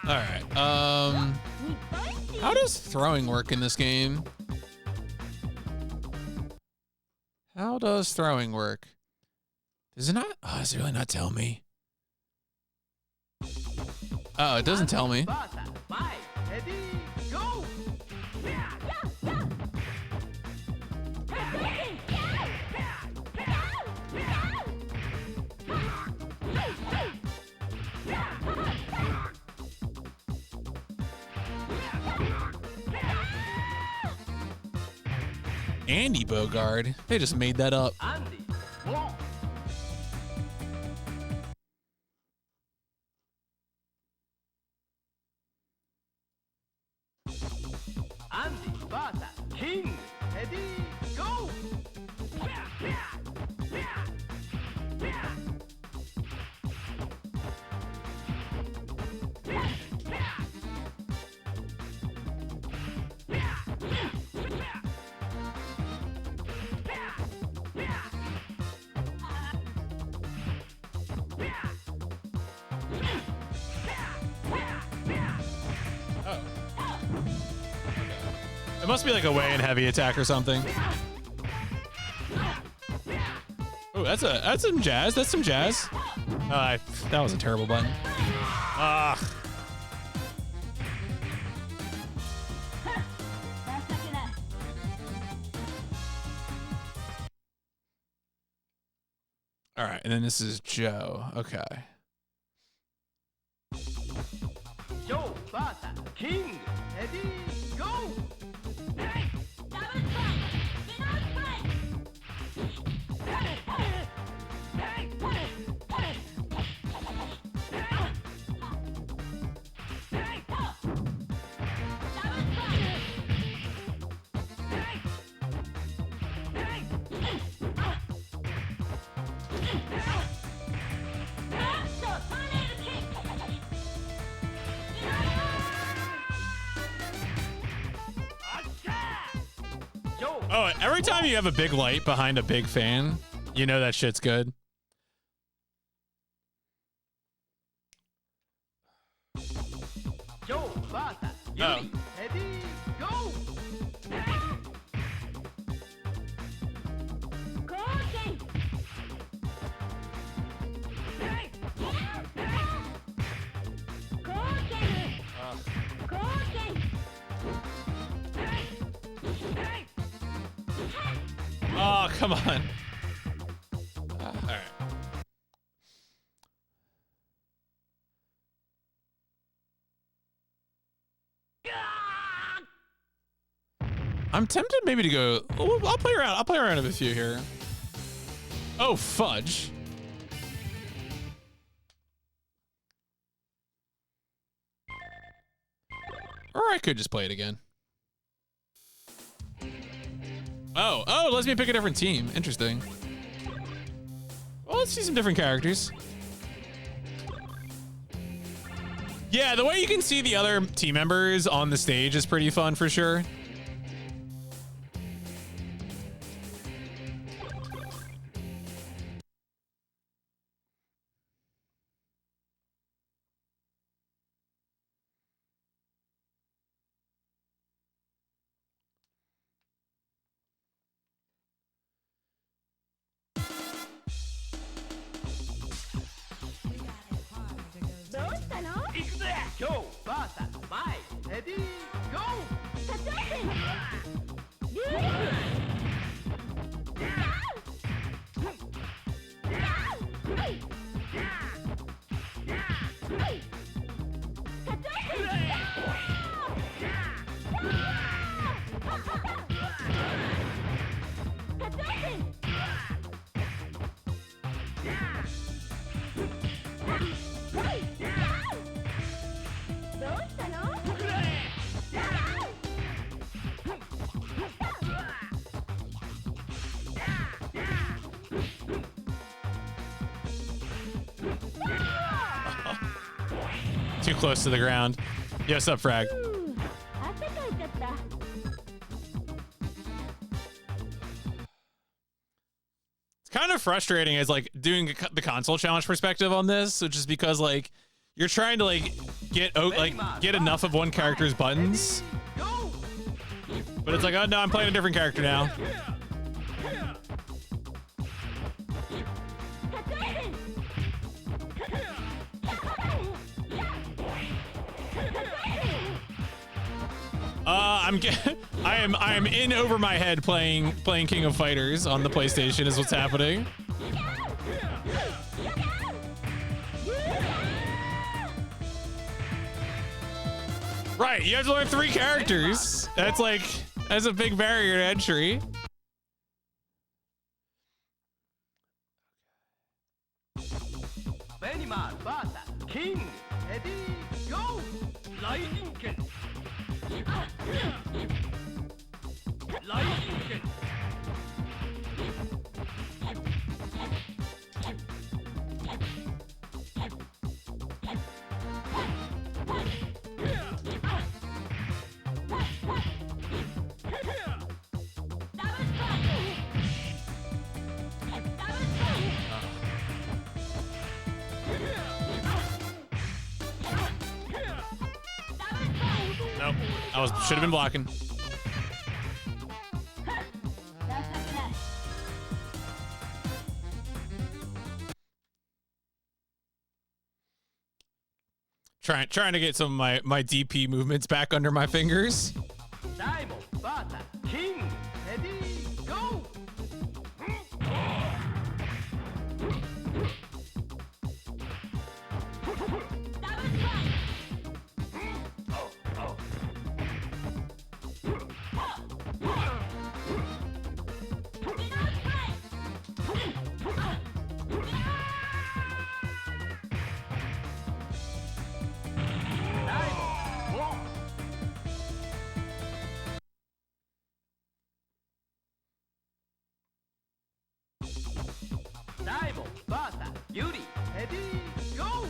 All right. How does throwing work in this game? How does throwing work? Does it not? Oh, does it really not tell me? Oh, it doesn't tell me. Andy Bogard. They just made that up. Andy. Blanc. Andy Bata. King. Ready. Go. Oh. It must be like a way in heavy attack or something. Oh, that's some jazz. That's some jazz. That was a terrible button. Ah. All right, and then this is Joe. Okay. Joe Bata. King. Ready. Go. Oh, every time you have a big light behind a big fan, you know that shit's good. Joe Bata. Oh. Ready. Go. Oh, come on. All right. I'm tempted maybe to go. I'll play around. I'll play around with a few here. Oh, fudge. Or I could just play it again. Oh, it lets me pick a different team. Interesting. Well, let's see some different characters. Yeah, the way you can see the other team members on the stage is pretty fun for sure. Joe Bata. Bye. Ready. Go. Too close to the ground. Yes, up, Frag. It's kind of frustrating as like doing the console challenge perspective on this, which is because like you're trying to like get enough of one character's buttons, but it's like, oh no, I'm playing a different character now. I am in over my head playing King of Fighters on the PlayStation is what's happening. Right, you have to learn 3 characters. That's a big barrier to entry. Nope. Should have been blocking. Trying to get some of my DP movements back under my fingers. Diamond, Bata, King, ready, go! Diamond, Bata, Yuri, ready, go!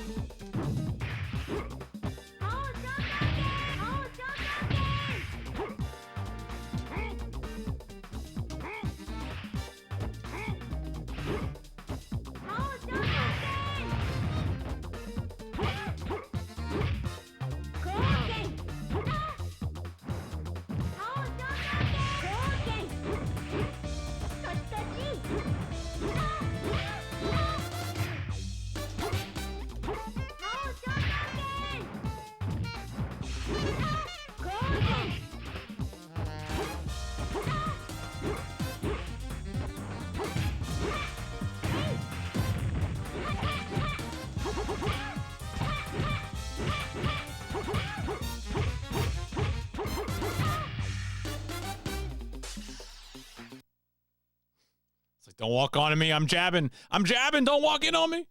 Don't walk on me. I'm jabbing. Don't walk in on me.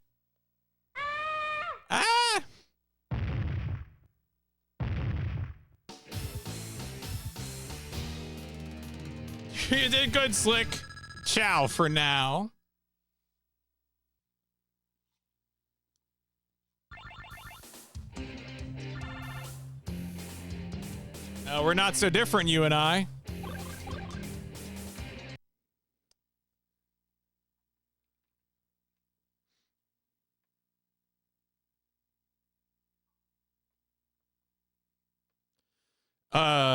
Ah! You did good, Slick. Ciao for now. We're not so different, you and I.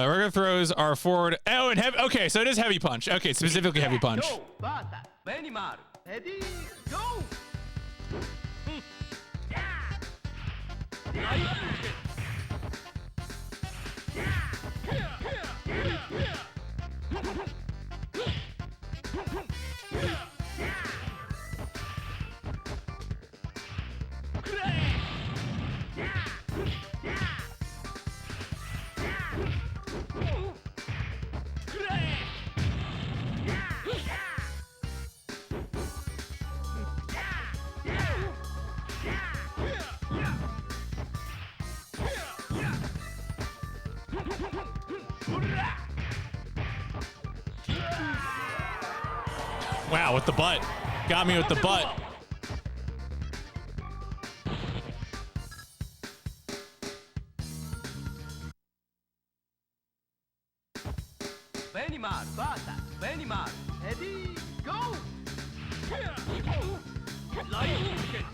Regular throws are forward. Oh, and heavy. Okay, so it is heavy punch. Okay, specifically heavy punch. Go, Bata, Benimaru, ready, go! Wow, with the butt. Got me with the butt. Benimaru, Bata, Benimaru, ready, go! Lightning kick.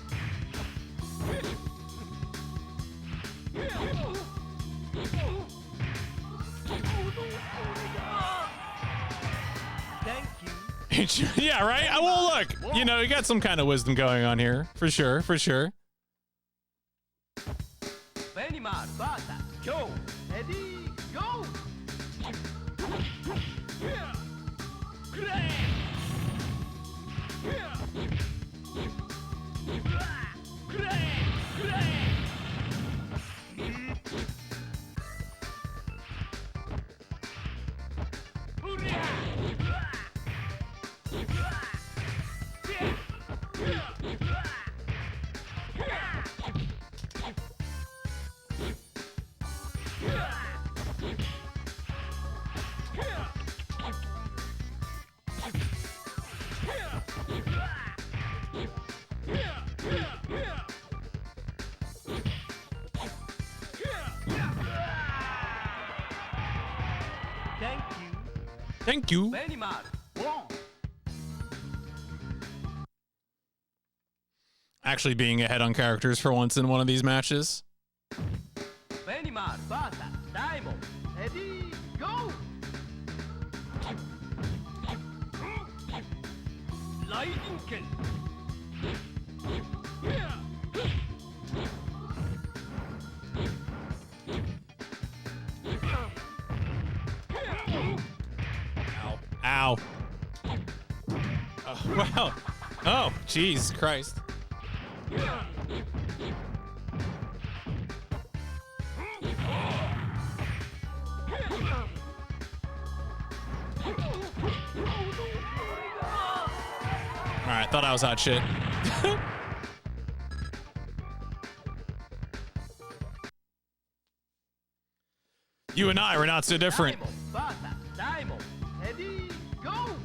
Thank you. Yeah, right? Well, look, you know, you got some kind of wisdom going on here. For sure, for sure. Benimaru, Bata, go! Ready, go! Thank you. Thank you. Very much. One. Actually being ahead on characters for once in one of these matches. Very much. Versus Diamond. Ready, go. Lightning Ken. Ow. Oh, wow. Oh, jeez Christ. Alright, thought I was hot shit. You and I were not so different. Diamond versus Diamond. Ready, go.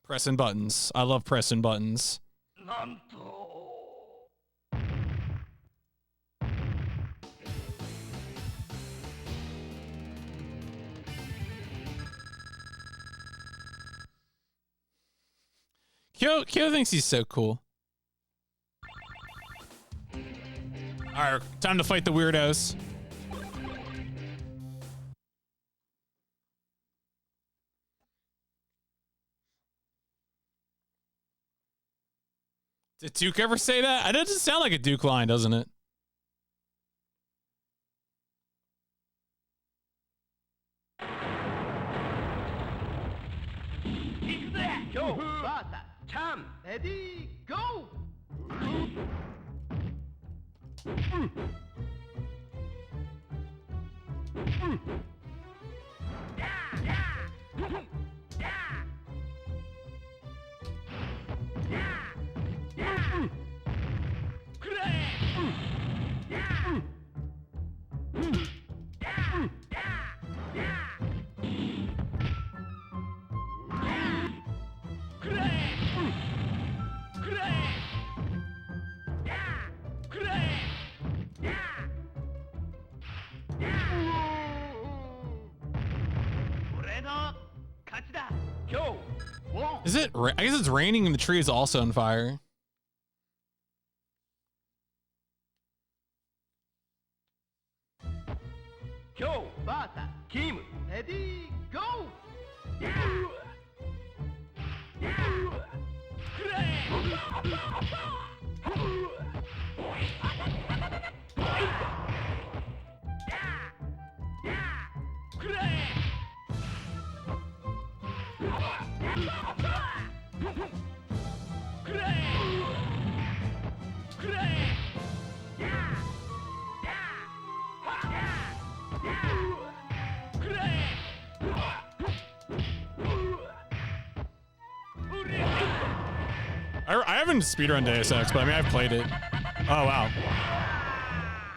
Pressing buttons. I love pressing buttons. Kyo thinks he's so cool. Alright, time to fight the weirdos. Did Duke ever say that? It doesn't sound like a Duke line, doesn't it? Go. Versus Chan. Ready, go. Is it? I guess it's raining and the tree is also on fire. Kyo versus Kim. Ready, go. I haven't speedrun Deus Ex, but I mean, I've played it. Oh, wow.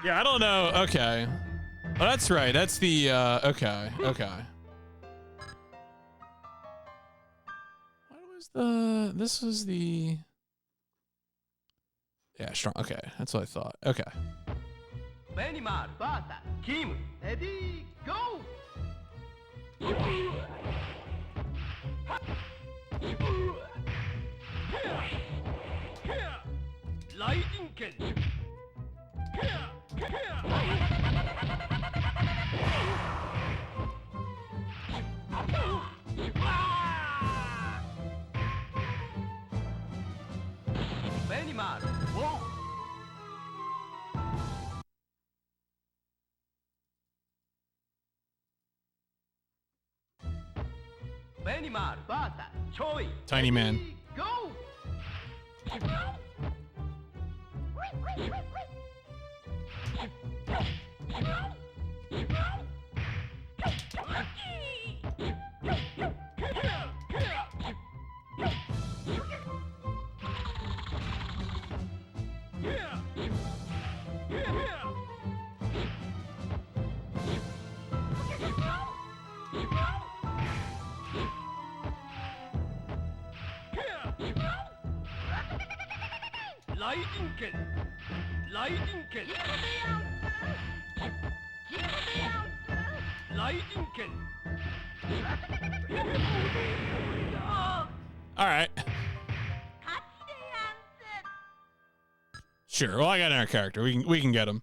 Yeah, I don't know. Okay. Oh, that's right. That's the, okay. Okay. What was the, this was the, yeah, strong. Okay. That's what I thought. Okay. Benimal versus Kim. Ready, go. Lightning Ken. Benimal one. Benimal vs. Choi. Tiny man. Ready, Go! Lightning kill. Lightning kill. Lightning kill. All right. Sure. Well, I got our character. We can get him.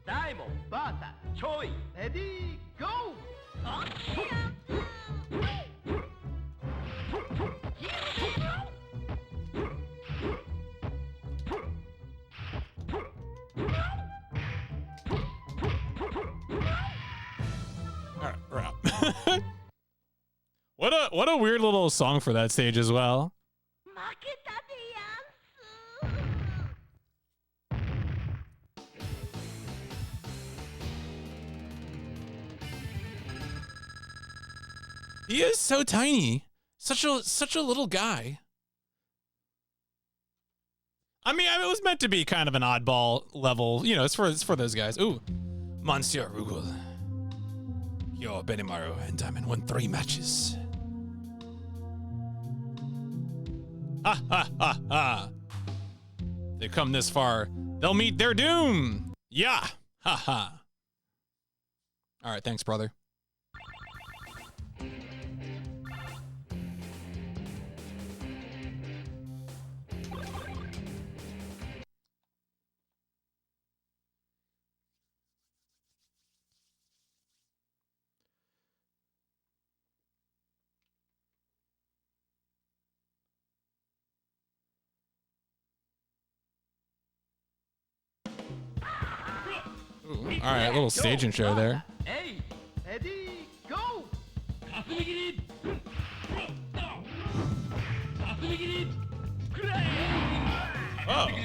Diamond vs. Choi. Ready, go! All right, we're out. What a weird little song for that stage as well. He is so tiny. Such a little guy. I mean, it was meant to be kind of an oddball level. You know, it's for those guys. Ooh. Monsieur Rugul. Yo, Benimaru and Diamond won 3 matches. Ha ha ha ha. They've come this far. They'll meet their doom. Yeah. Ha ha. All right, thanks, brother. Ooh, all right, little stage and show there. Hey, ready, go!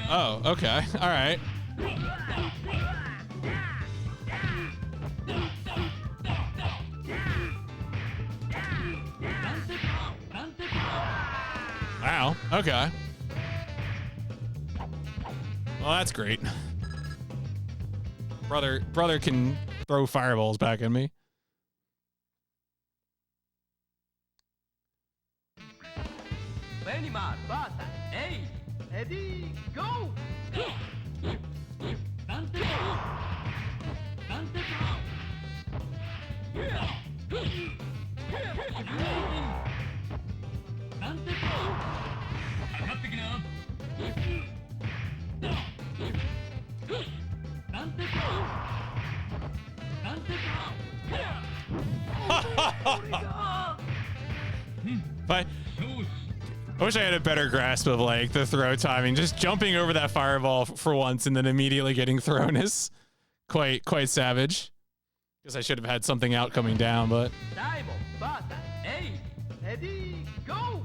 Oh, okay, all right. Wow, okay. Well, that's great. Brother can throw fireballs back at me. Benimal vs. Hey, ready, go! I wish I had a better grasp of like the throw timing. Just jumping over that fireball for once and then immediately getting thrown is quite savage. Guess I should have had something out coming down, but Diamond vs. Hey, ready, go!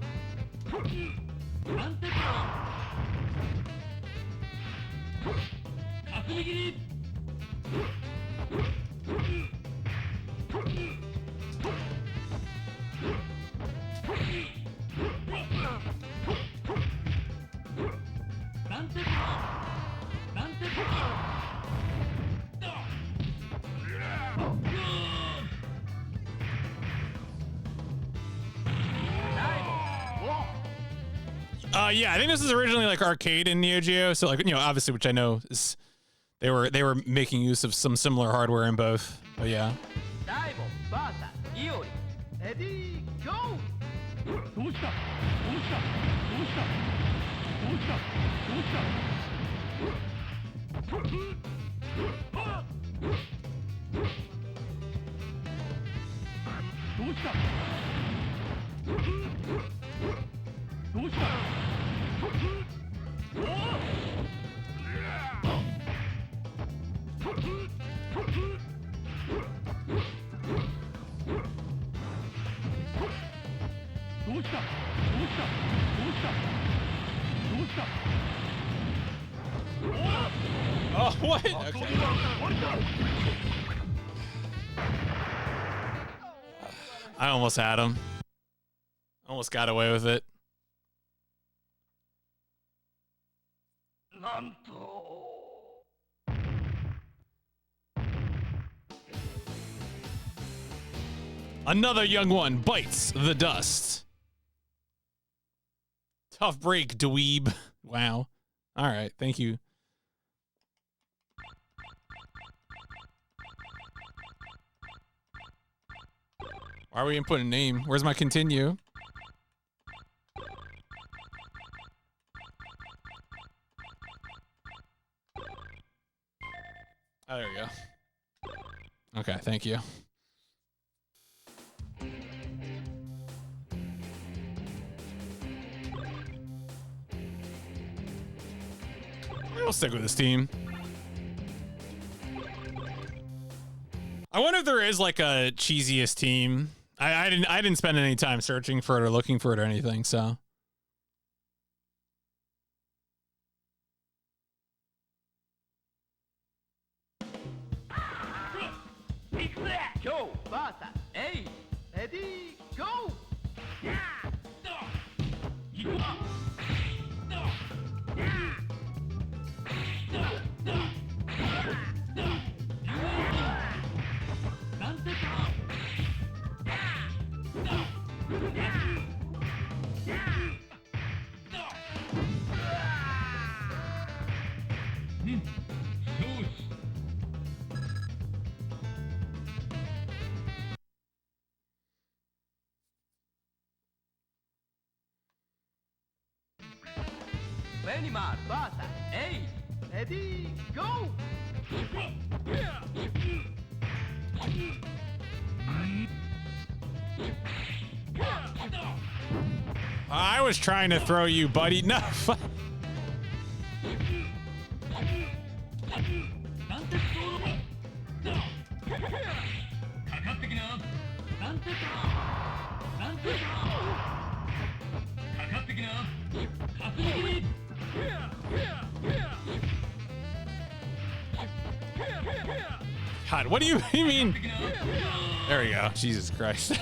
yeah, I think this is originally like arcade in Neo Geo, so like, you know, obviously, which I know is they were making use of some similar hardware in both. But yeah. Diamond vs. Iori. Ready, go! Oh, what? Okay. I almost had him. Almost got away with it. Another young one bites the dust. Tough break, dweeb. Wow. All right, thank you. Why are we inputting a name? Where's my continue? Oh, there we go. Okay, thank you. We'll stick with this team. I wonder if there is like a cheesiest team. I didn't spend any time searching for it or looking for it or anything, so. Go, Bata, hey, ready, go! Animal, Bata, hey, ready, go! I was trying to throw you, buddy. No. God, what do you mean? There we go. Jesus Christ.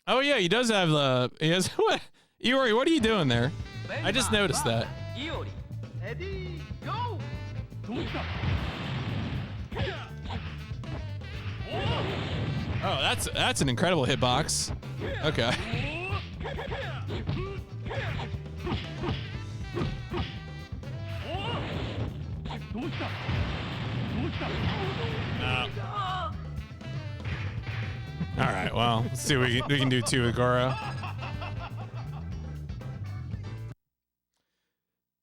Oh yeah, he does have the. He has what? Iori, what are you doing there? I just noticed that. Ready, go! Oh, that's an incredible hitbox. Okay. No. All right, well, let's see what we can do too with Goro.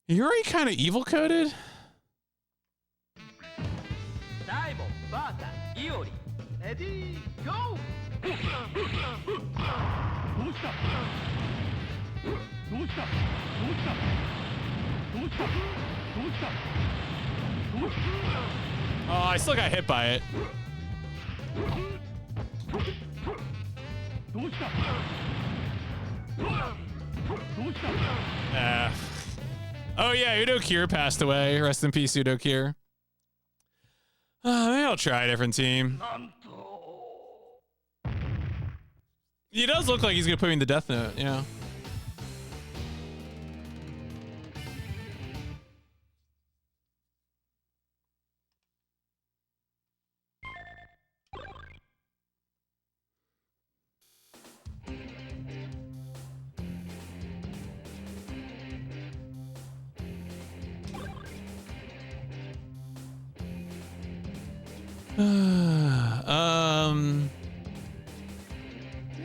You're already kind of evil coded. Ready, go! Oh, I still got hit by it. Oh yeah, Udo Kier passed away. Rest in peace, Udo Kier. Maybe I'll try a different team. He does look like he's gonna put me in the Death Note, yeah.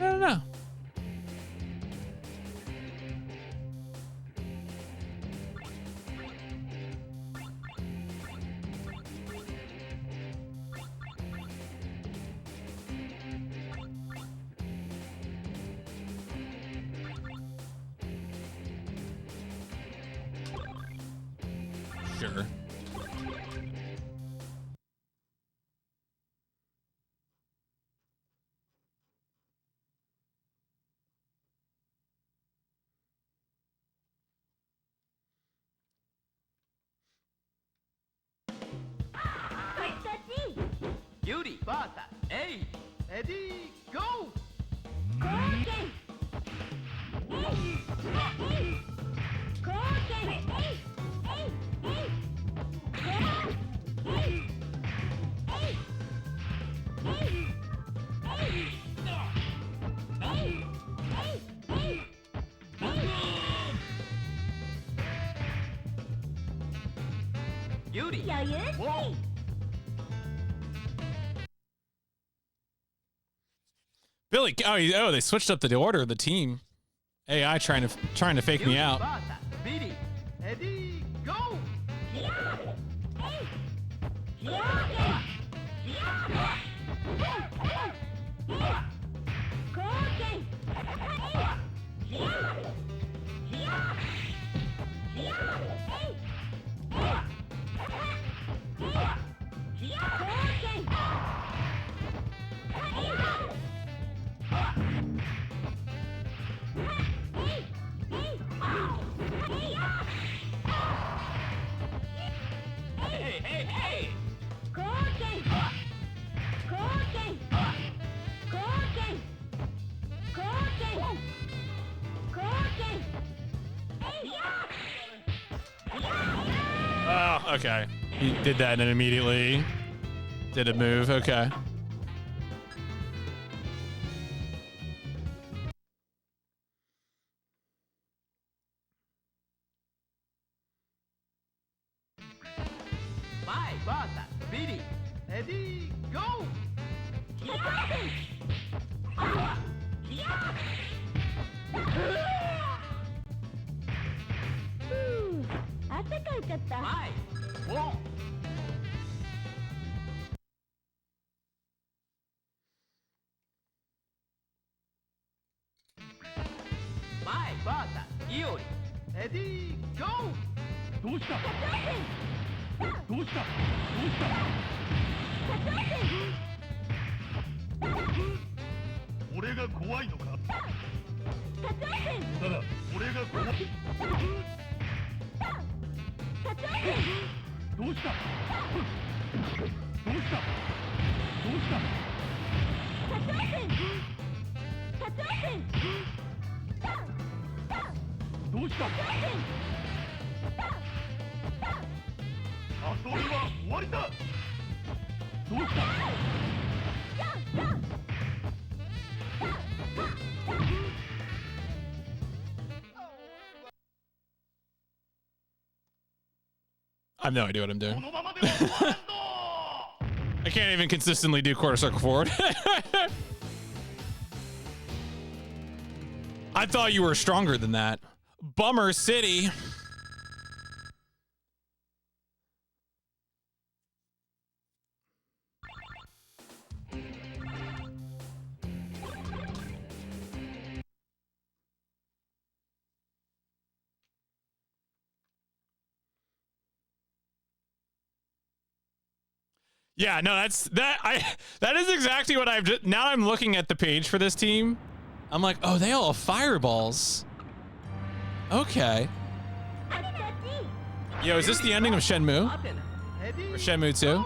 I don't know. Sure. Yuri vs. A. Ready, go! Yuri, whoa! Billy, oh, they switched up the order of the team. AI trying to fake me out. Billy, ready, go! Hey, hey, hey! Oh, okay. He did that and then immediately did a move. Okay. My vs. Billy, ready, go! My, whoa! My vs. Iori, ready, go! どうした？どうした？俺が怖いのか？ただ、俺が怖い。どうした？どうした？どうした？どうした？遊びは終わりだ。どうした？I have no idea what I'm doing. I can't even consistently do quarter circle forward. I thought you were stronger than that. Bummer City. Yeah, no, that is exactly what I've just, now I'm looking at the page for this team. I'm like, oh, they all have fireballs. Okay. Yo, is this the ending of Shenmue? Or Shenmue 2?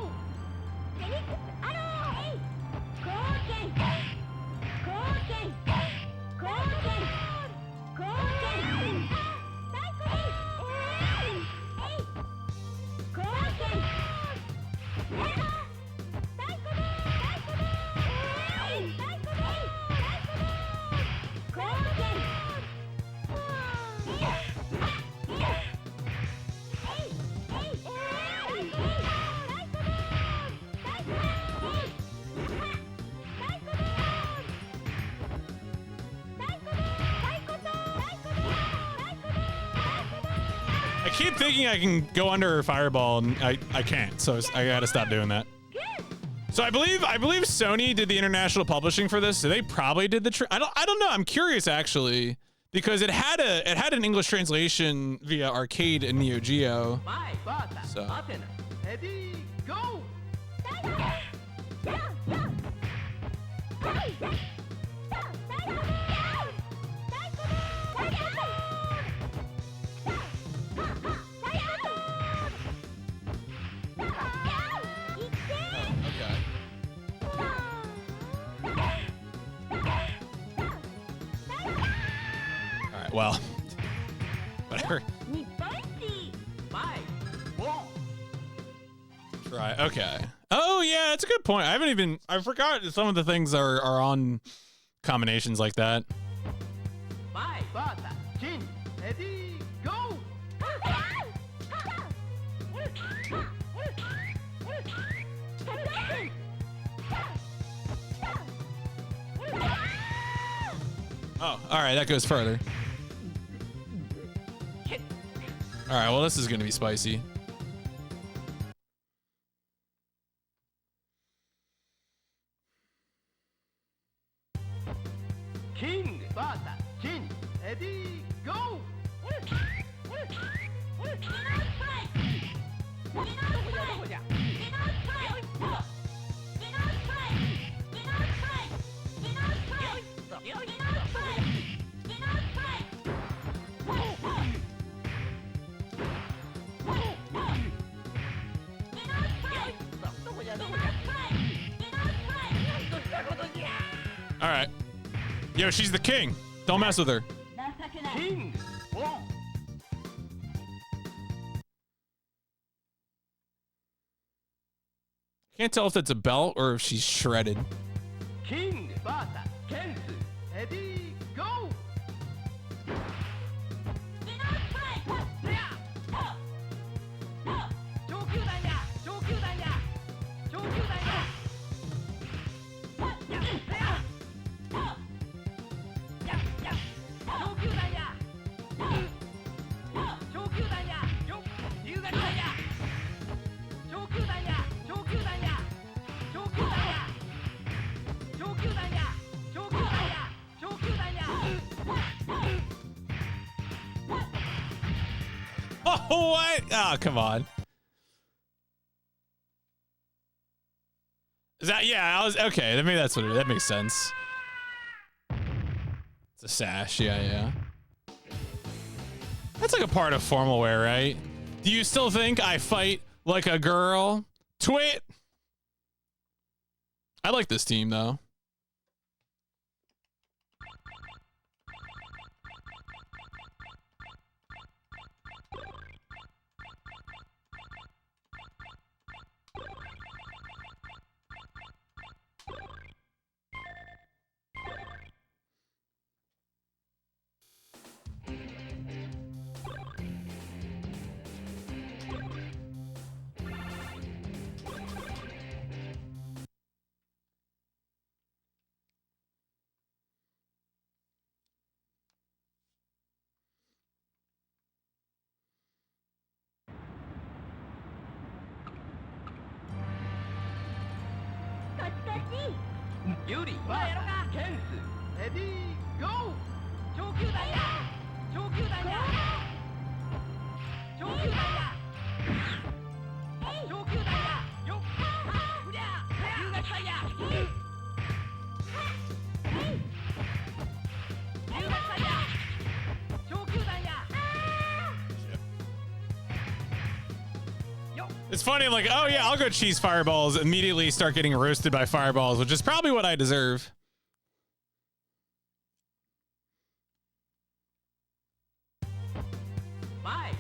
I keep thinking I can go under a fireball, and I can't, so I gotta stop doing that. So I believe Sony did the international publishing for this, so they probably did the I don't know. I'm curious actually, because it had an English translation via arcade and Neo Geo. So. Ready, go! well, whatever. Right. Okay. Oh yeah, that's a good point. I forgot some of the things are on combinations like that. Ready, go! Oh, all right, that goes further. All right, well, this is gonna be spicy. King, Bata, King, ready, go! All right. Yo, she's the king. Don't mess with her. King, one. Can't tell if that's a belt or if she's shredded. King, Bata, Kensu, ready, go! Oh, what? Oh, come on. Is that, yeah, I was, okay, maybe that's what it is. That makes sense. It's a sash, yeah. That's like a part of formal wear, right? Do you still think I fight like a girl? Twit! I like this team, though. Yuri, Bata, Kensu, ready, go! It's funny, I'm like, oh yeah, I'll go cheese fireballs, immediately start getting roasted by fireballs, which is probably what I deserve.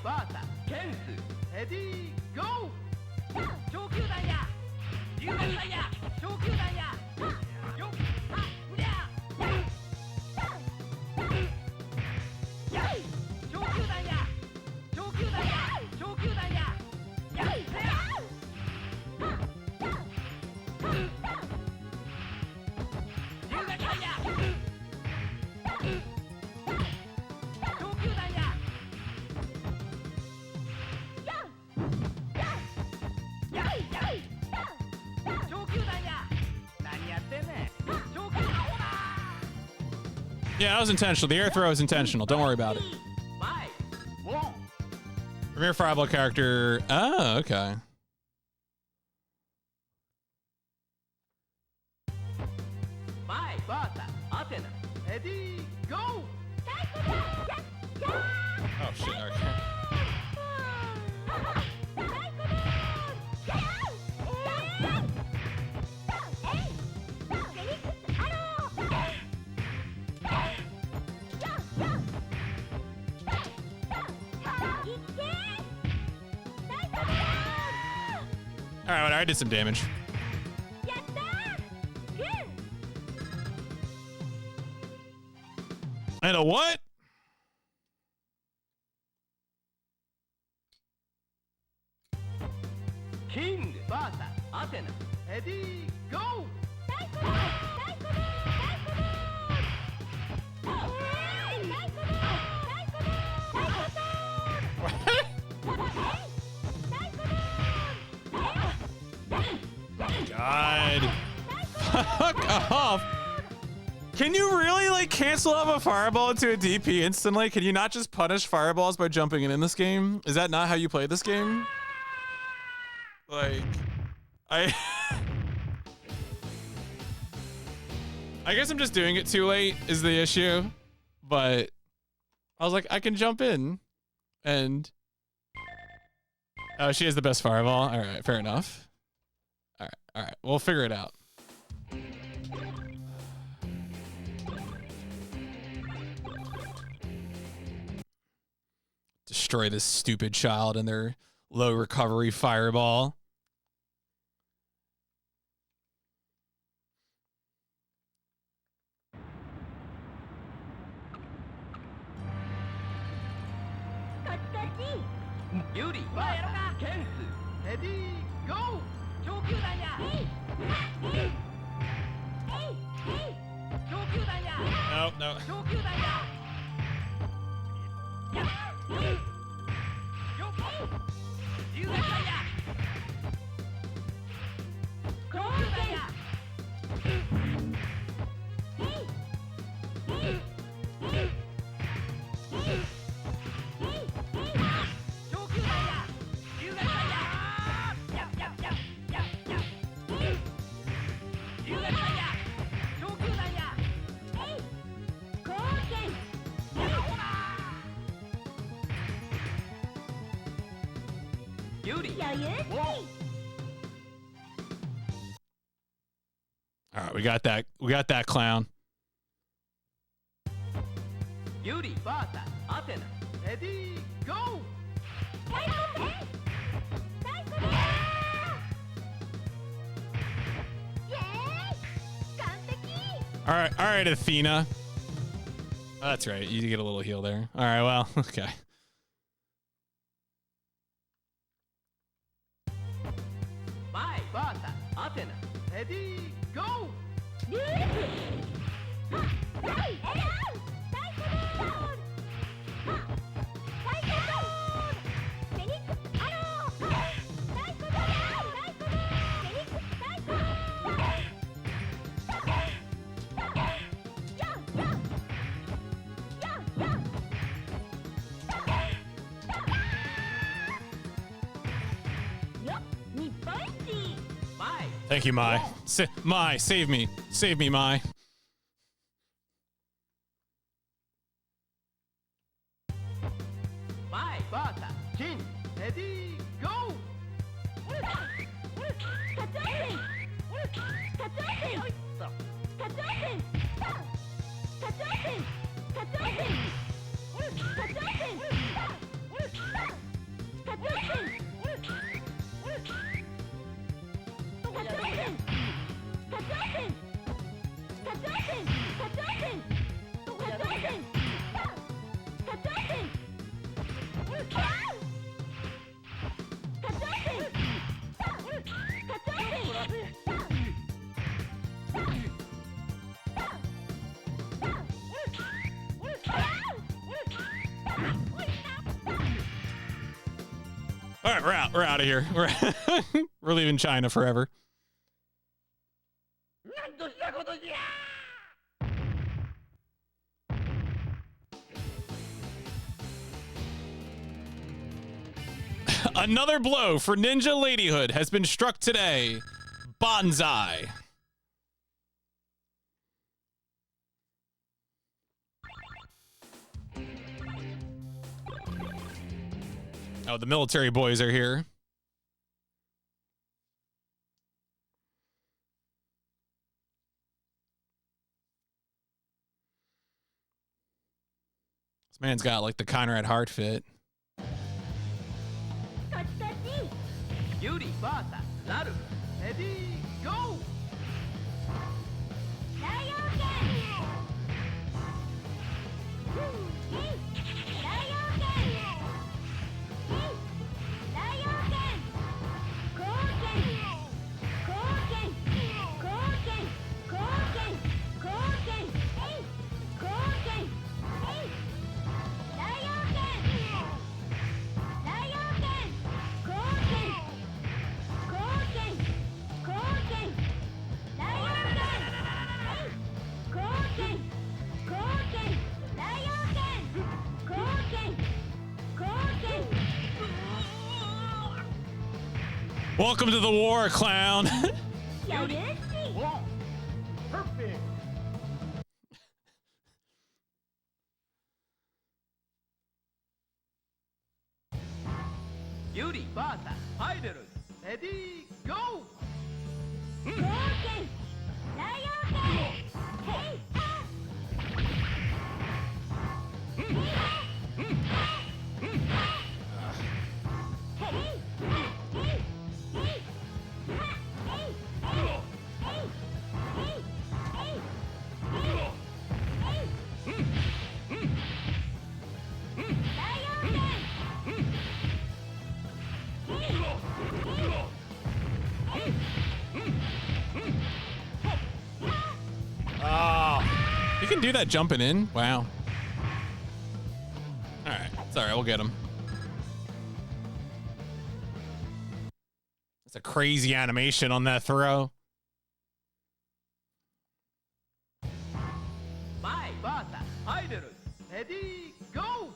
Bata, Kensu, ready, go! Yeah, that was intentional. The air throw is intentional. Don't worry about it. Premier Fireball character. Oh, okay. Ready, go! Oh shit, okay. All right, I did some damage. And a what? King vs. Athena. Ready, go! God. Fuck off. Can you really like cancel out a fireball into a DP instantly? Can you not just punish fireballs by jumping in this game? Is that not how you play this game? Like, I guess I'm just doing it too late is the issue, but I was like, I can jump in and, oh, she has the best fireball. All right, fair enough. All right, we'll figure it out. Destroy this stupid child and their low recovery fireball. Yuri vs. Kensu. Ready, go! No, no. All right, we got that. We got that clown. Yuri vs. Athena. Ready, go! All right, Athena. Oh, that's right. You get a little heal there. All right, well, okay. Mai vs. Athena. Ready, go! Thank you, Mai. Mai, save me. Save me, Mai. Mai vs. Jin. Ready, go! All right, we're out of here. We're leaving China forever. Another blow for Ninja Ladyhood has been struck today. Bonsai. Oh, the military boys are here. This man's got like the Conrad Hart fit. Yuri vs. なるレディーゴーWelcome to the war, clown. Perfect. Yuri vs. Idol. Ready, go! Oh, you can do that jumping in. Wow. All right, it's all right. We'll get him. That's a crazy animation on that throw. My vs. Idol. Ready, go!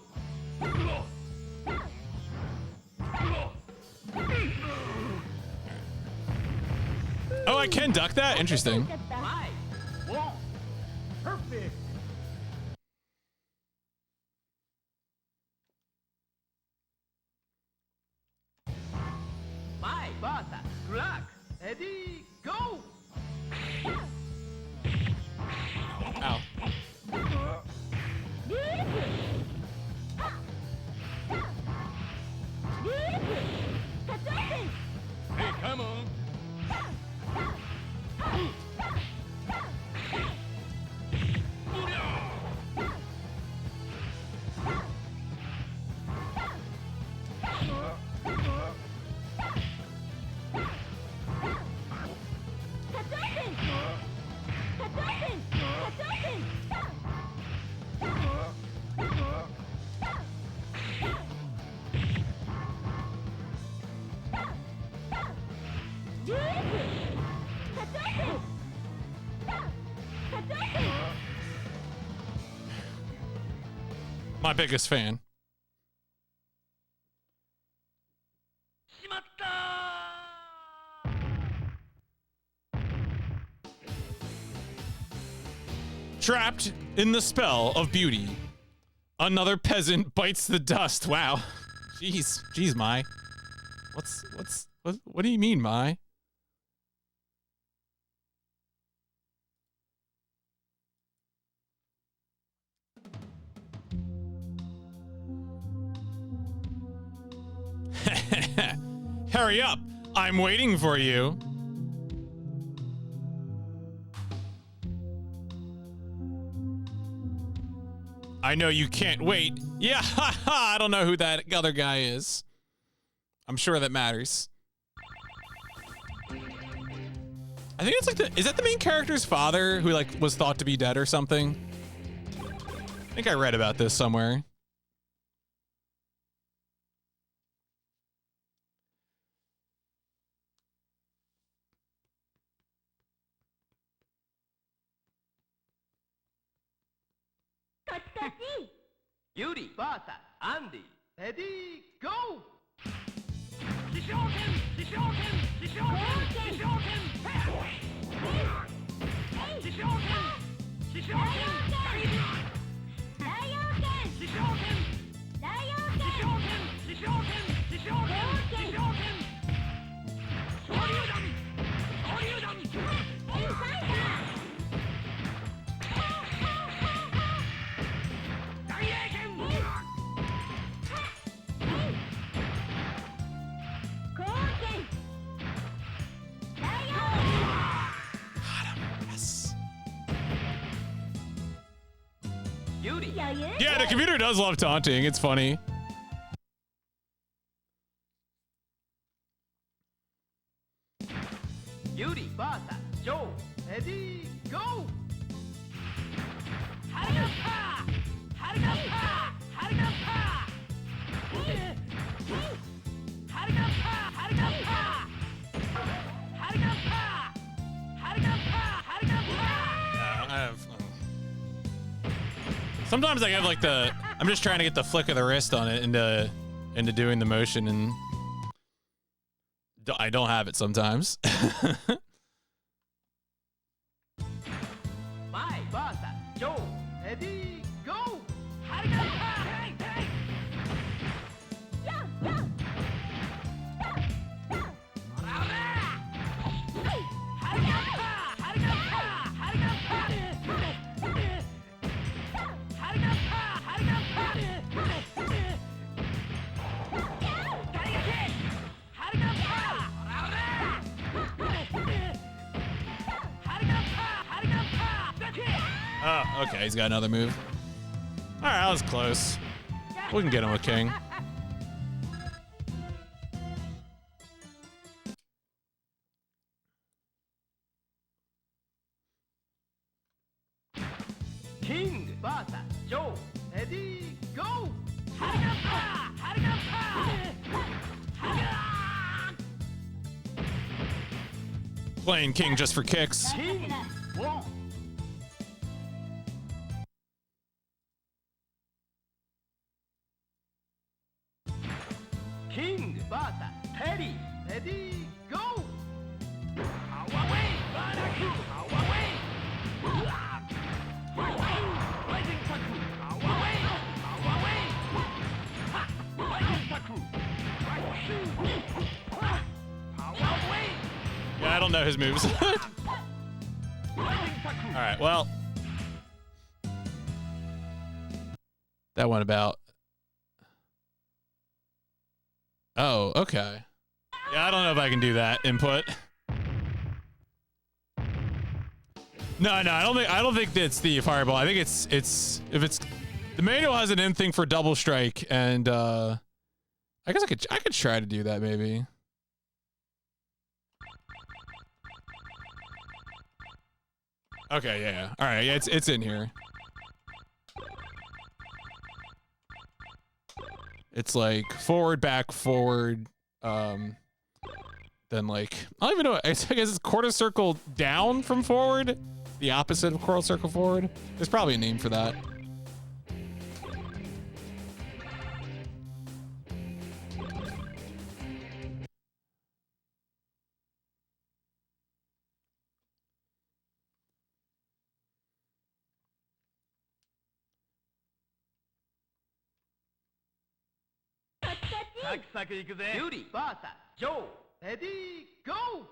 Oh, I can duck that? Interesting. My one. Perfect. My vs. Black. Ready, go! Ow. Hey, come on. My biggest fan. Trapped in the spell of beauty. Another peasant bites the dust. Wow. Jeez, Mai. What do you mean, Mai? Hurry up. I'm waiting for you. I know you can't wait. Yeah, haha, I don't know who that other guy is. I'm sure that matters. I think it's like is that the main character's father who like was thought to be dead or something? I think I read about this somewhere. Yuri vs. Andy. Ready, go! Yuri. Yeah, the computer does love taunting. It's funny. Yuri vs. Joe. Ready, go! Sometimes I have like I'm just trying to get the flick of the wrist on it into doing the motion, and I don't have it sometimes. My vs. Joe. Ready, go! Oh, okay, he's got another move. All right, that was close. We can get him with King. King vs. Joe. Ready, go! Playing King just for kicks. King 1. King vs. Terry. Ready, go! Away! Banaku! Away! Rising Taku! Away! Away! Rising Taku! Away! Yeah, I don't know his moves. Rising Taku! All right, well, that went about. Oh, okay. Yeah, I don't know if I can do that input. No, I don't think it's the fireball. I think it's if it's the manual has an in thing for double strike, and I guess I could try to do that maybe. Okay, yeah. All right, yeah, it's in here. It's like forward, back, forward, then like, I don't even know, I guess it's quarter circle down from forward, the opposite of quarter circle forward. There's probably a name for that. Yuri vs. Joe. Ready, go!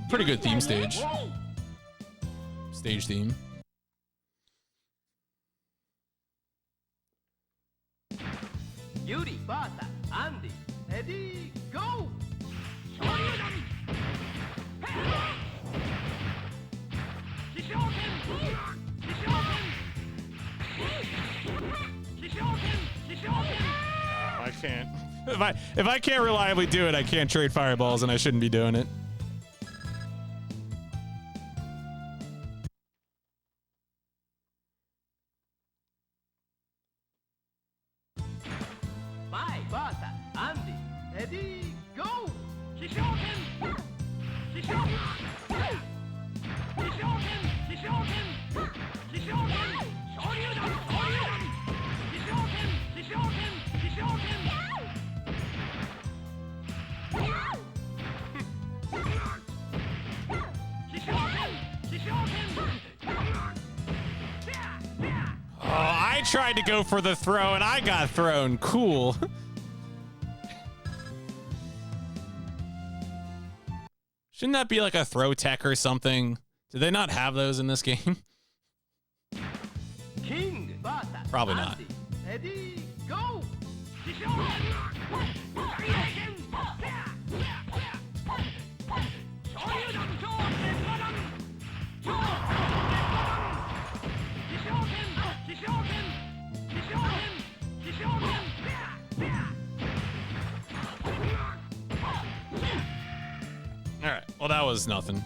Pretty good theme stage. Stage theme. Yuri vs. Andy. Ready, go! I can't. If I can't reliably do it, I can't trade fireballs, and I shouldn't be doing it. My vs. Andy. Ready, go! Oh, I tried to go for the throw and I got thrown. Cool. Shouldn't that be like a throw tech or something? Do they not have those in this game? King Probably not. Ready, go! All right. Well, that was nothing.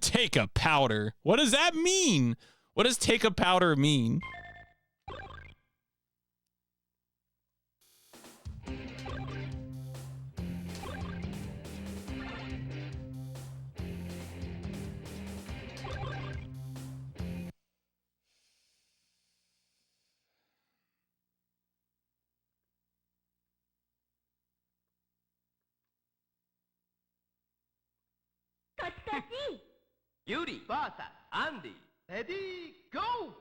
Take a powder. What does that mean? What does take a powder mean? Yuri vs. Andy. Ready, go!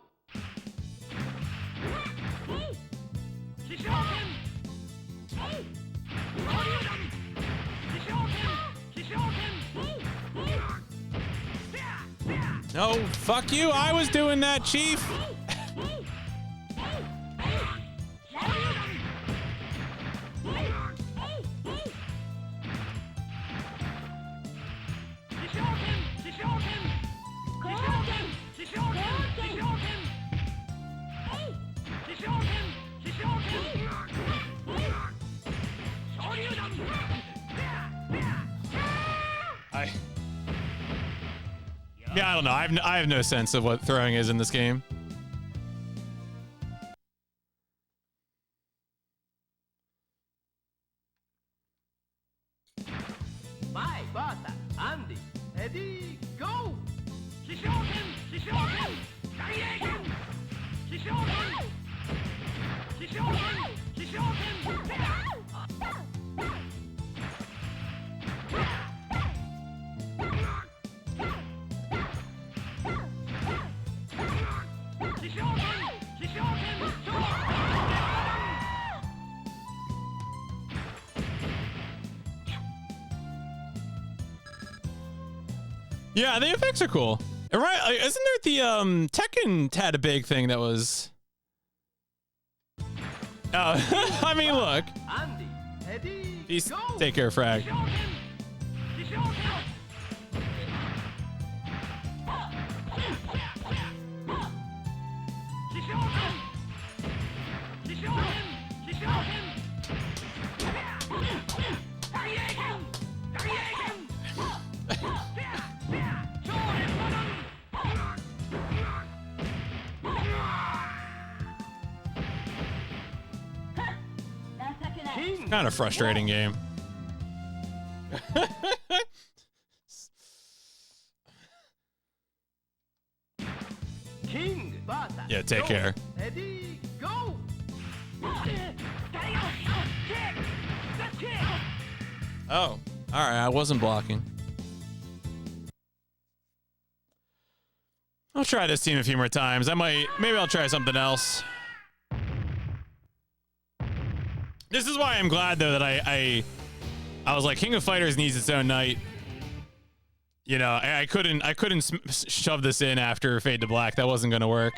No, fuck you. I was doing that, Chief. Yeah, I don't know. I have no sense of what throwing is in this game. My vs. Andy. Ready, go! Yeah, the effects are cool. Right? Like, isn't there the Tekken had a big thing that was? Oh, I mean, look. Andy. Ready, Peace. go! Take care, Frag. Kind of frustrating game. King vs. Yeah, take care. Ready, go! Oh, all right. I wasn't blocking. I'll try this team a few more times. Maybe I'll try something else. This is why I'm glad though that I was like, King of Fighters needs its own night. You know, I couldn't shove this in after Fade to Black. That wasn't gonna work.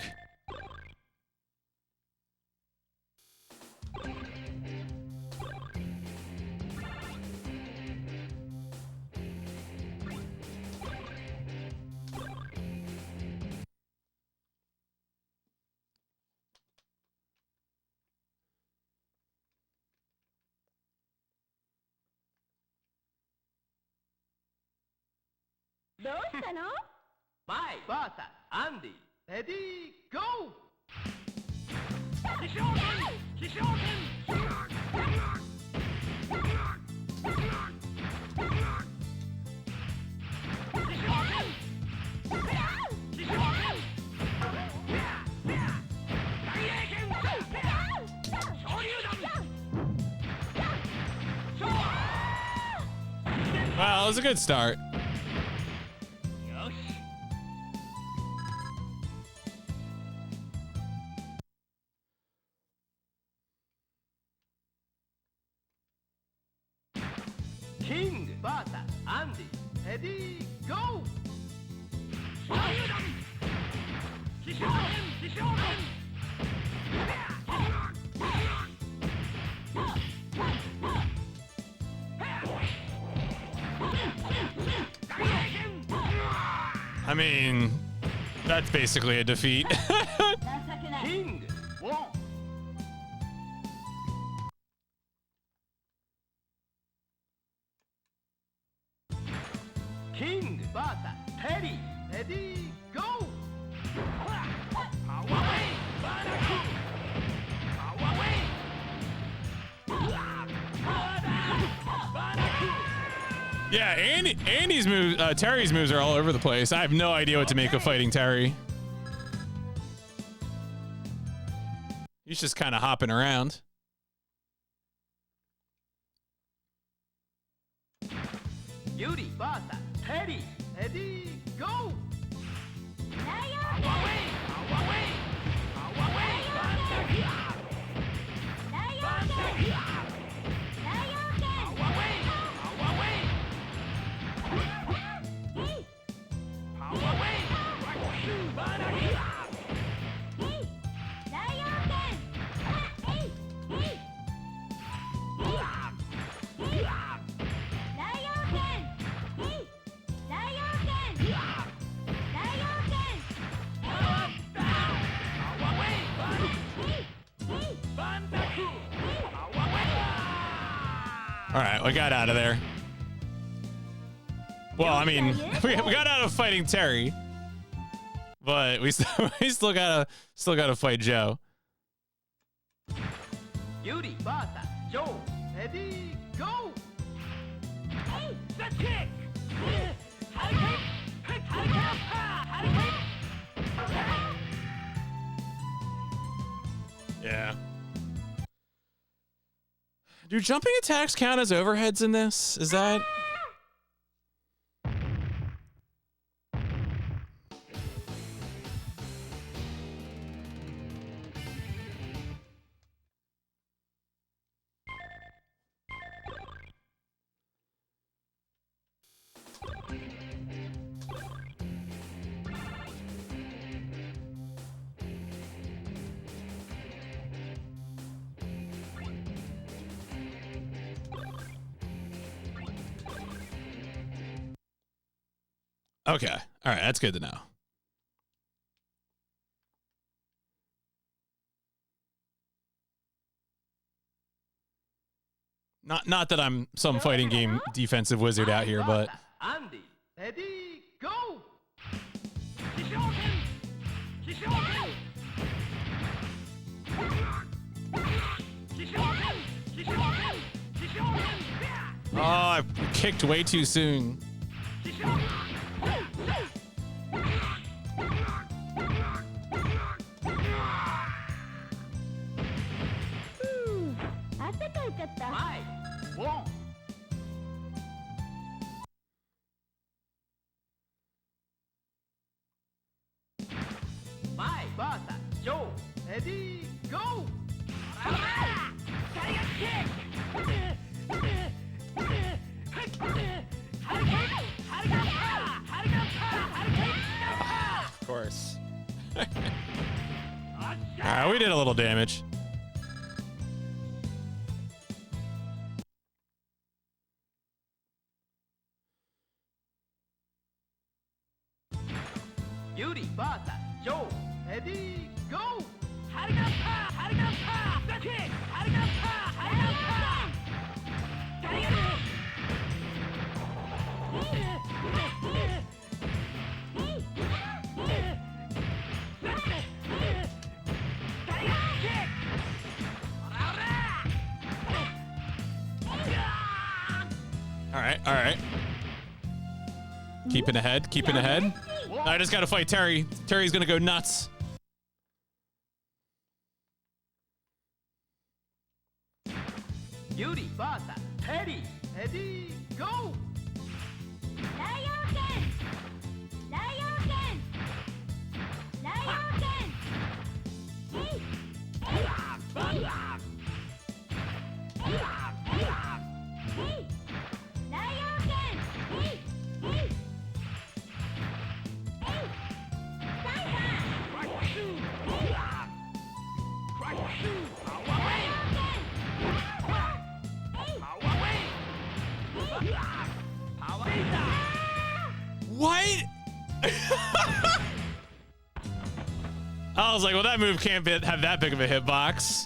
My vs. Andy. Ready, go! was a good start. King vs Andy. Ready, go! I mean, that's basically a defeat. King won. King vs Terry. Ready, go! Yeah, Andy's moves, Terry's moves are all over the place. I have no idea what to make of fighting Terry. He's just kind of hopping around. Yuri vs Terry. Ready, go! All right, we got out of there. Well, I mean, we got out of fighting Terry, but we still gotta fight Joe. Yuri vs Joe. Ready, go! The kick! Yeah. Do jumping attacks count as overheads in this? Is that... Okay. All right. That's good to know. Not that I'm some fighting game defensive wizard out here, but Andy, ready, go! oh, I kicked way too soon. My vs Joe, ready, go! Of course. All right, we did a little damage. Yuri vs Joe, ready, go! All right, all right. Keeping ahead, keeping ahead. I just gotta fight Terry. Terry's gonna go nuts. Yuri vs Terry, ready, go! What? I was like, well, that move can't have that big of a hitbox.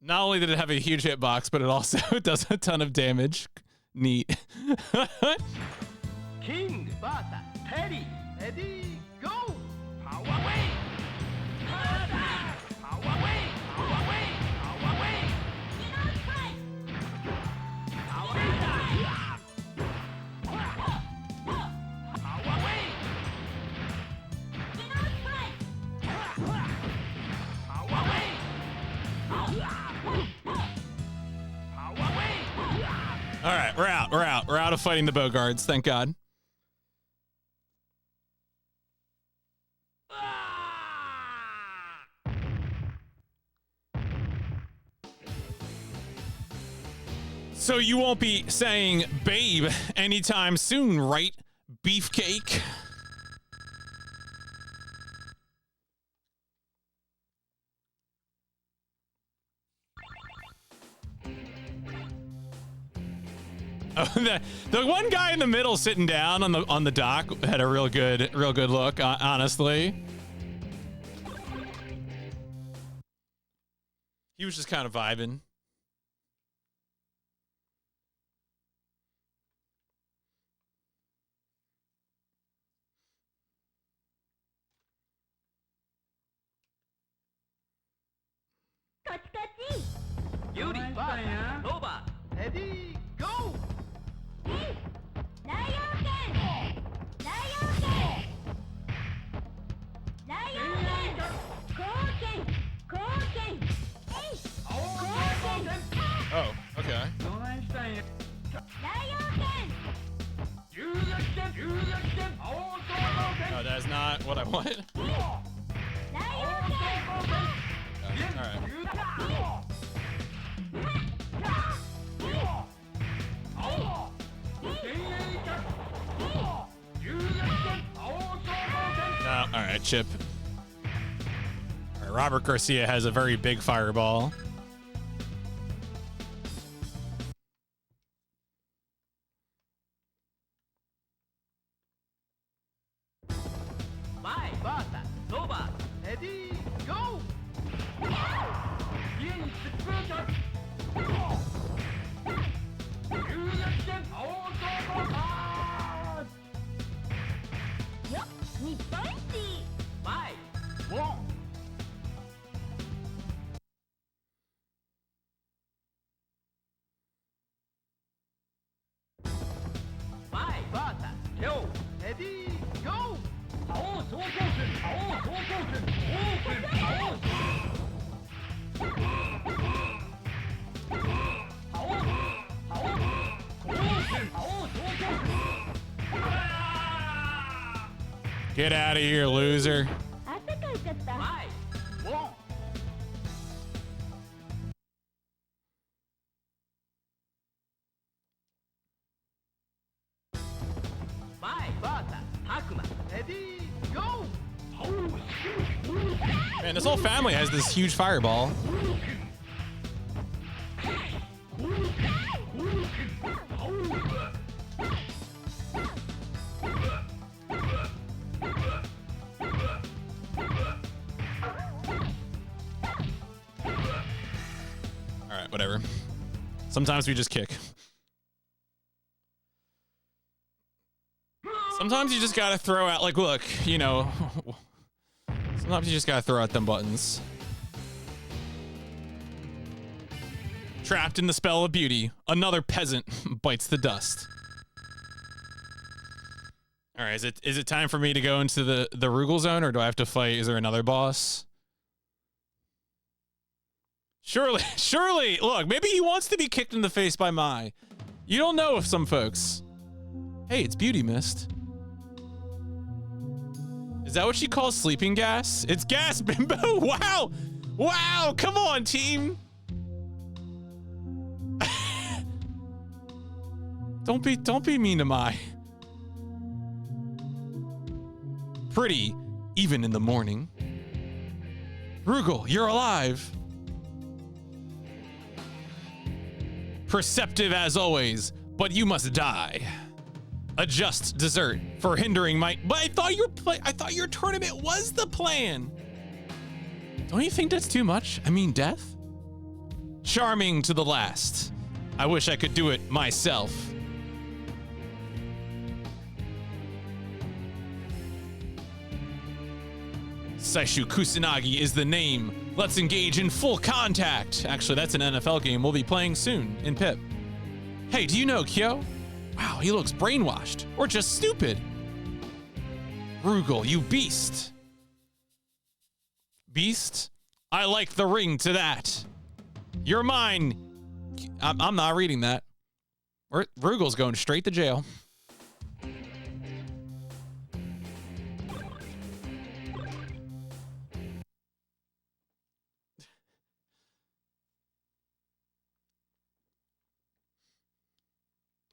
Not only did it have a huge hitbox, but it also does a ton of damage. Neat. King, Bata, Teddy, ready, go! Power away! Power away! Power away! Power away! Power away! Power away! Power away! Power away! All right, we're out. We're out. We're out of fighting the Bogards. Thank God. So you won't be saying babe anytime soon, right, Beefcake? Oh, the one guy in the middle sitting down on the dock had a real good look, honestly. He was just kind of vibing. Yuri, Bata, Nova, ready, go! Oh, okay. No, that's not what I want. All right, Chip. All right, Robert Garcia has a very big fireball. Bye, Bata, Nova, ready, go! Bye, one. Bye, Bata, Joe, ready, go! Get out of here, loser. Bye, one. Bye, Bata, Takuma, ready, go! Man, this whole family has this huge fireball. All right, whatever. Sometimes we just kick. Sometimes you just gotta throw out, like, look, you know, sometimes you just gotta throw out them buttons. Trapped in the spell of beauty, another peasant bites the dust. All right, is it time for me to go into the Rugal zone, or do I have to fight? Is there another boss? Surely, look, maybe he wants to be kicked in the face by Mai. You don't know if some folks. Hey, it's beauty mist. Is that what she calls sleeping gas? It's gas, bimbo. Wow. Wow. Come on, team. Don't be mean to Mai. Pretty, even in the morning. Rugal, you're alive. Perceptive as always, but you must die. A just dessert for hindering my. But I thought your tournament was the plan. Don't you think that's too much? I mean, death? Charming to the last. I wish I could do it myself. Saishu Kusanagi is the name. Let's engage in full contact. Actually, that's an NFL game we'll be playing soon in PIP. Hey, do you know Kyo? Wow, he looks brainwashed or just stupid. Rugal, you beast. Beast? I like the ring to that. You're mine. I'm not reading that. Rugal's going straight to jail.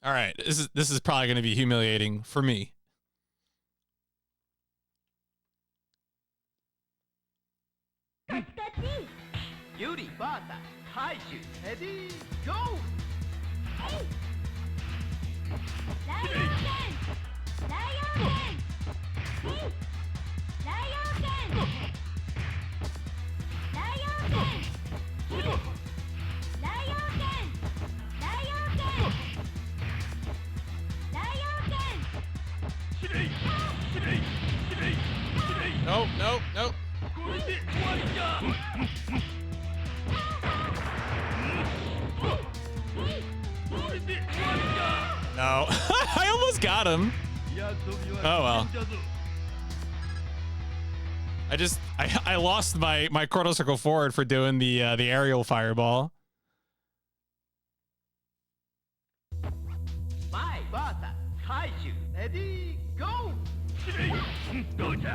All right, this is probably going to be humiliating for me. Yuri, Bata, Haishu, ready, go! Nope, nope, nope. No. I almost got him. Oh well. I lost my chrono circle forward for doing the aerial fireball.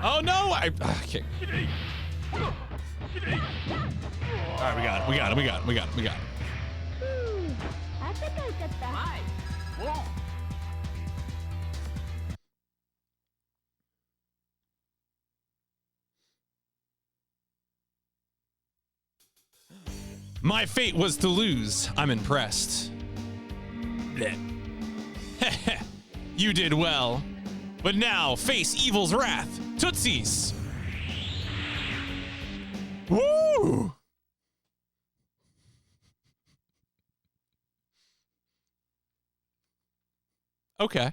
Oh no! Okay. All right, we got it. My fate was to lose. I'm impressed. You did well. But now, face evil's wrath. Tootsies! Woo! Okay.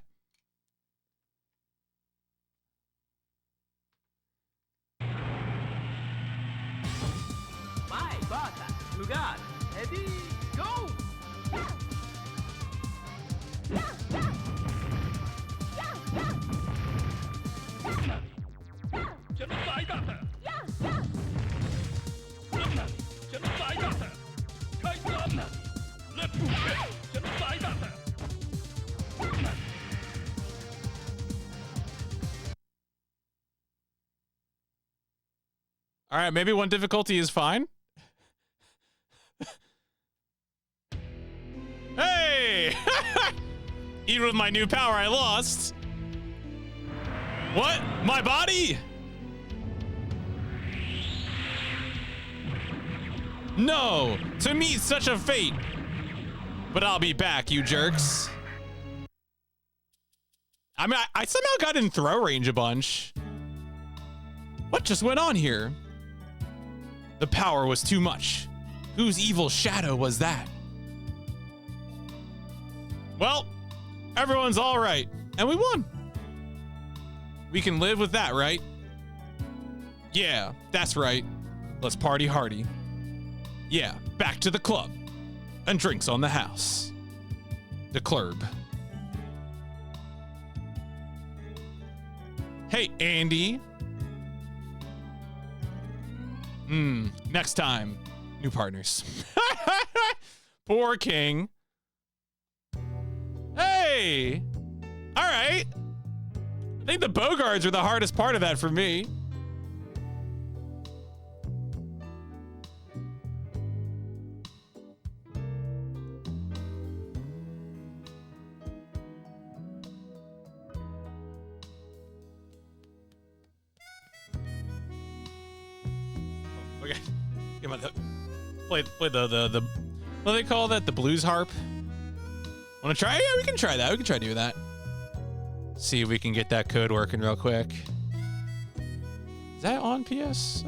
My Bata, Lugar, ready, go! All right, maybe one difficulty is fine. Hey! Even with my new power, I lost. What? My body? No! To meet such a fate! But I'll be back, you jerks. I mean, I somehow got in throw range a bunch. What just went on here? The power was too much. Whose evil shadow was that? Well, everyone's all right, and we won. We can live with that, right? Yeah, that's right. Let's party hardy. Yeah, back to the club. And drinks on the house. The club. Hey, Andy. Next time. New partners. Poor King. Hey! All right. I think the bow guards were the hardest part of that for me. Okay. Come on. Play the what do they call that? The blues harp. Want to try? Yeah, we can try that. We can try to do that. See if we can get that code working real quick. Is that on PS?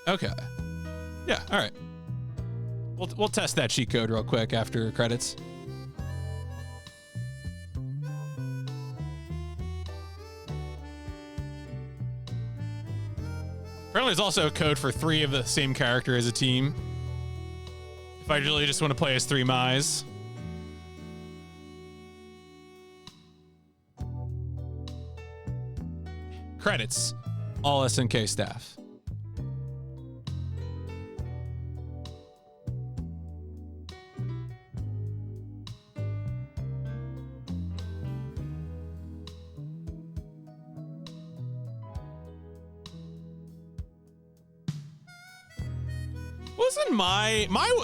Okay. Yeah. All right. We'll test that cheat code real quick after credits. Apparently, there's also a code for 3 of the same character as a team. If I really just want to play as 3 Mi's. Credits. All SNK staff.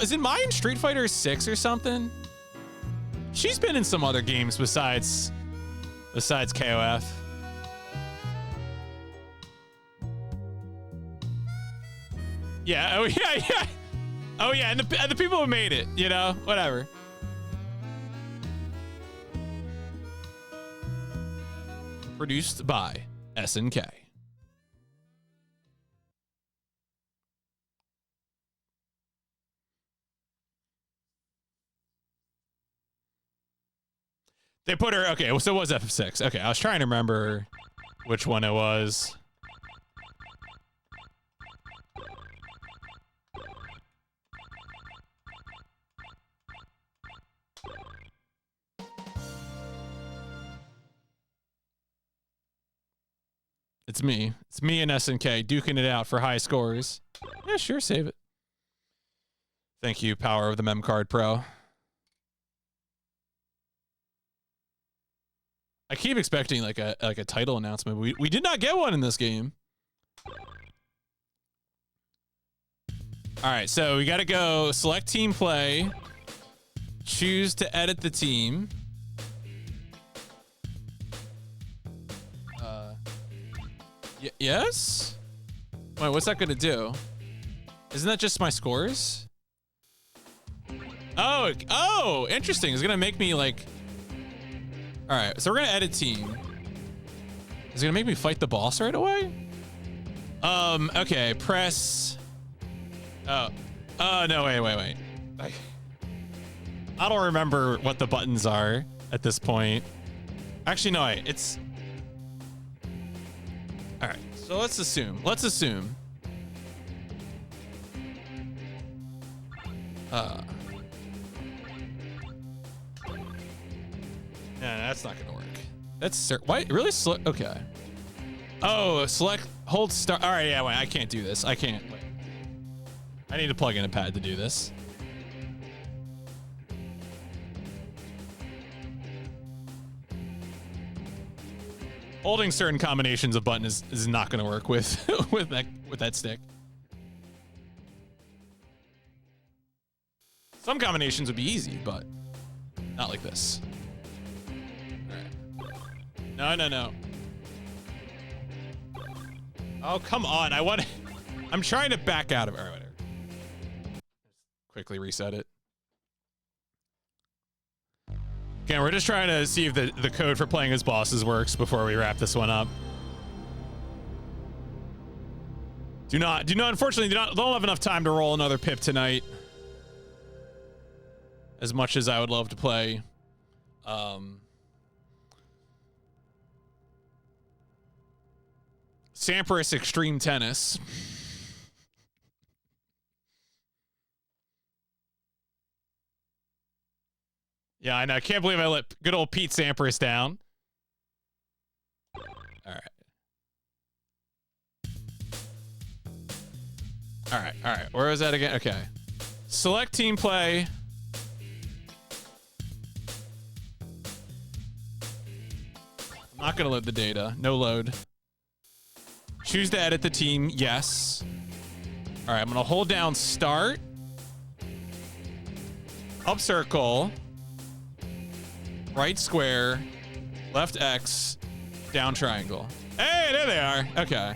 Isn't Mai in Street Fighter 6 or something? She's been in some other games besides KOF. Yeah, oh yeah. Oh yeah, and the people who made it, you know, whatever. Produced by SNK. They put her, okay, so it was F6. Okay, I was trying to remember which one it was. It's me. It's me and SNK duking it out for high scores. Yeah, sure, save it. Thank you, Power of the Mem Card Pro. I keep expecting like a title announcement. We did not get one in this game. All right, so we got to go select team play, choose to edit the team. Yes? Wait, what's that going to do? Isn't that just my scores? Oh, interesting. It's going to make me like... All right, so we're going to edit team. Is it going to make me fight the boss right away? Okay, press... Oh, no, wait. I don't remember what the buttons are at this point. Actually, no, it's... All right, so let's assume. No, that's not gonna work. That's why really slow. Okay. Oh, select, hold start. All right, yeah, wait, I can't do this. I can't. Wait. I need to plug in a pad to do this. Holding certain combinations of buttons is not going to work with with that stick. Some combinations would be easy, but not like this. All right. No. Oh, come on. I'm trying to back out of it. All right, whatever. Quickly reset it. Again, we're just trying to see if the code for playing as bosses works before we wrap this one up. Unfortunately, don't have enough time to roll another PIP tonight. As much as I would love to play. Sampras Extreme Tennis. Yeah, I know. I can't believe I let good old Pete Sampras down. All right. Where was that again? Okay. Select team play. I'm not gonna load the data. No load. Choose to edit the team. Yes. All right, I'm gonna hold down start. Up circle. Right square. Left X. Down triangle. Hey, there they are. Okay.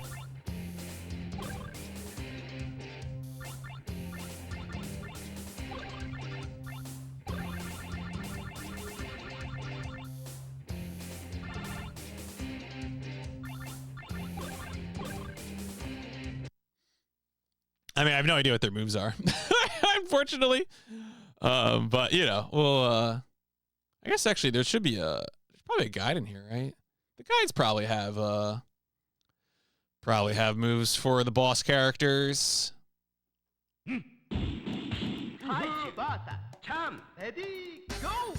I mean, I have no idea what their moves are, unfortunately. But you know, well, I guess actually there should be there's probably a guide in here, right? The guides probably have moves for the boss characters. Ready, go!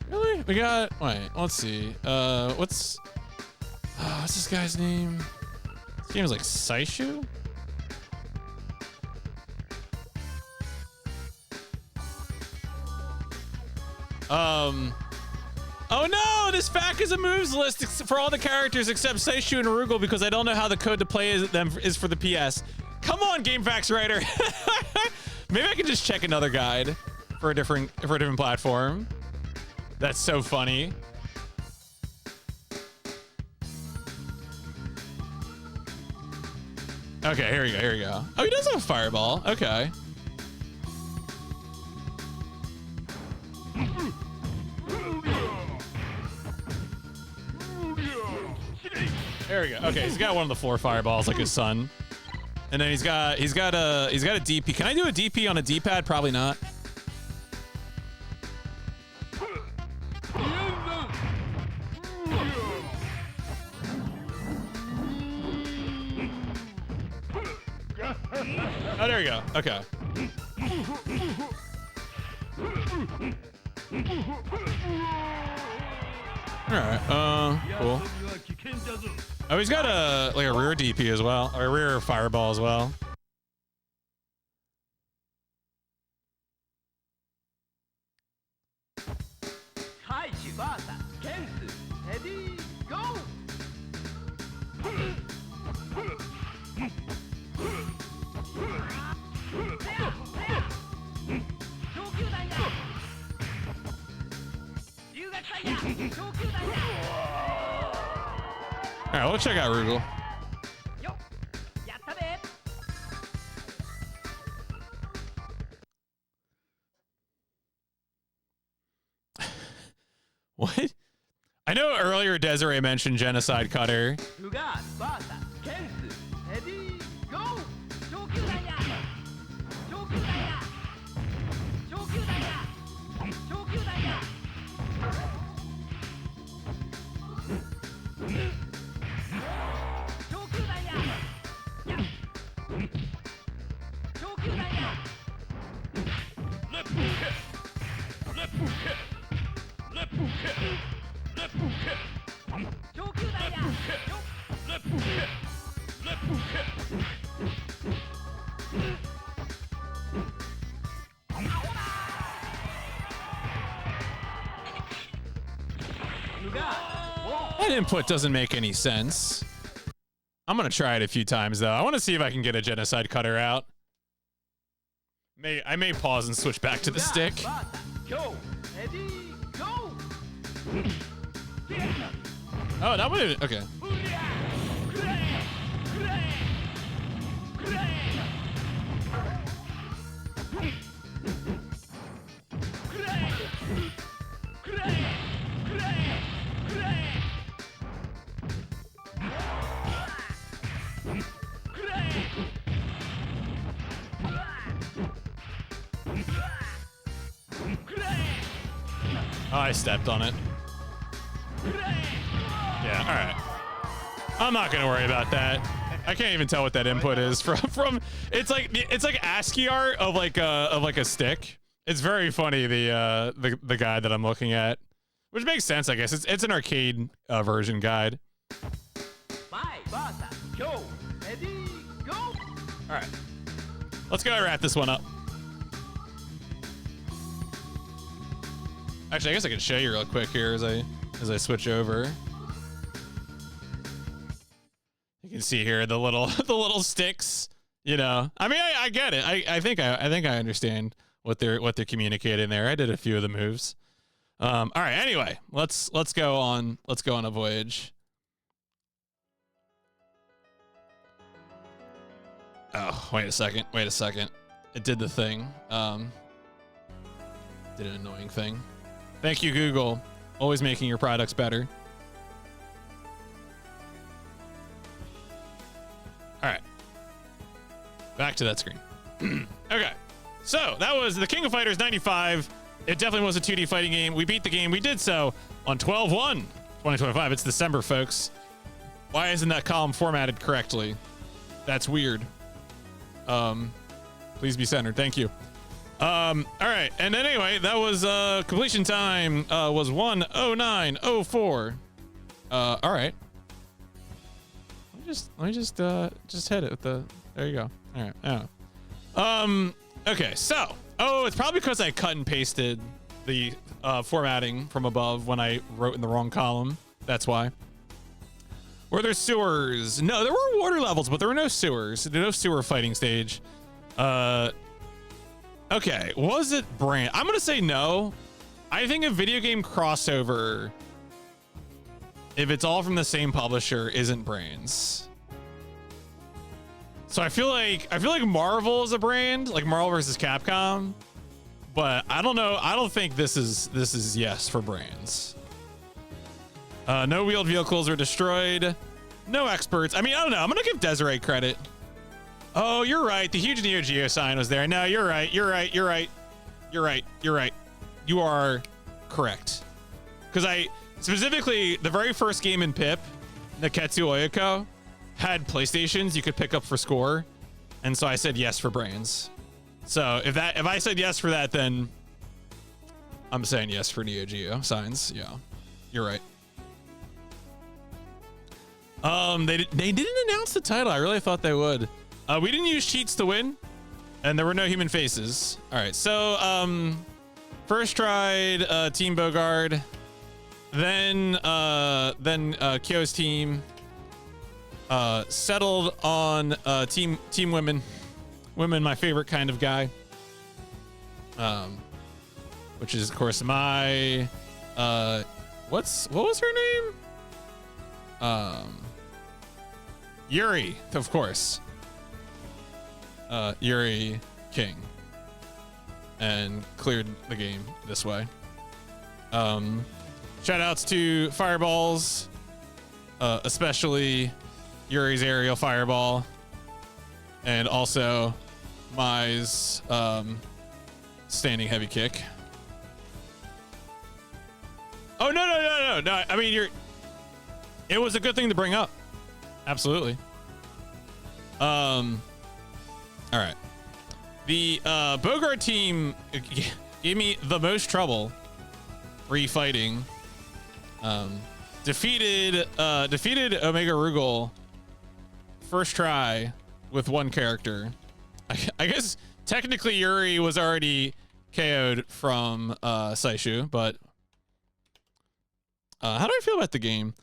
Really? We got. Wait. Let's see. What's this guy's name? This game is like Saishu. Oh no! This FAQ is a moves list for all the characters except Seishu and Arugal because I don't know how the code to play is for the PS. Come on, GameFAQs writer. Maybe I can just check another guide for a different platform. That's so funny. Okay, here we go. Here we go. Oh, he does have a fireball. Okay. There we go. Okay, he's got one of the 4 fireballs like his son. And then he's got a DP. Can I do a DP on a D-pad? Probably not. Oh, there we go. Okay. Alright, cool. Oh, he's got a rear DP as well, or a rear fireball as well. Ready, go! Alright, let's check out Rugal. What? I know earlier Desiree mentioned Genocide Cutter. That input doesn't make any sense. I'm gonna try it a few times though. I want to see if I can get a Genocide Cutter out. I may pause and switch back to the stick. Oh, that would okay. Oh, I stepped on it. Yeah, all right. I'm not gonna worry about that. I can't even tell what that input is from. It's like ASCII art of like a stick. It's very funny, the guide that I'm looking at, which makes sense, I guess. It's an arcade version guide. All right, let's go and wrap this one up. Actually, I guess I can show you real quick here as I switch over. You can see here the little sticks. You know, I mean, I get it. I think I understand what they're communicating there. I did a few of the moves. All right. Anyway, let's go on a voyage. Oh, wait a second. It did the thing. Did an annoying thing. Thank you, Google. Always making your products better. All right. Back to that screen. Okay. So that was the King of Fighters 95. It definitely was a 2D fighting game. We beat the game. We did so on 12/1/2025. It's December, folks. Why isn't that column formatted correctly? That's weird. Please be centered. Thank you. All right. And then anyway, that was completion time was 1:09:04. All right. Let me just hit it with the. There you go. All right. Yeah. Okay. So, it's probably because I cut and pasted the formatting from above when I wrote in the wrong column. That's why. Were there sewers? No, there were water levels, but there were no sewers. There were no sewer fighting stage. Okay. Was it brand? I'm gonna say no. I think a video game crossover, if it's all from the same publisher, isn't brands. So I feel like Marvel is a brand, like Marvel versus Capcom, but I don't know. I don't think this is yes for brands. No wheeled vehicles are destroyed. No experts. I mean, I don't know. I'm gonna give Desiree credit. Oh, you're right. The huge Neo Geo sign was there. No, you're right. You're right. You are correct. Because I specifically, the very first game in PIP, Neketsu Oyoko, had PlayStations you could pick up for score, and so I said yes for brands. So if I said yes for that, then I'm saying yes for Neo Geo signs. Yeah, you're right. They didn't announce the title. I really thought they would. We didn't use cheats to win, and there were no human faces. All right, so first tried Team Bogard, then Kyo's team settled on team women. Women, my favorite kind of guy. Which is of course my what was her name? Yuri, of course. Yuri King. And cleared the game this way. Shout outs to Fireballs, especially Yuri's aerial fireball, and also Mai's standing heavy kick. Oh no! I mean, it was a good thing to bring up. Absolutely. All right. The Bogart team gave me the most trouble refighting. Defeated Omega Rugal first try with one character. I guess technically Yuri was already KO'd from Saishu, but how do I feel about the game?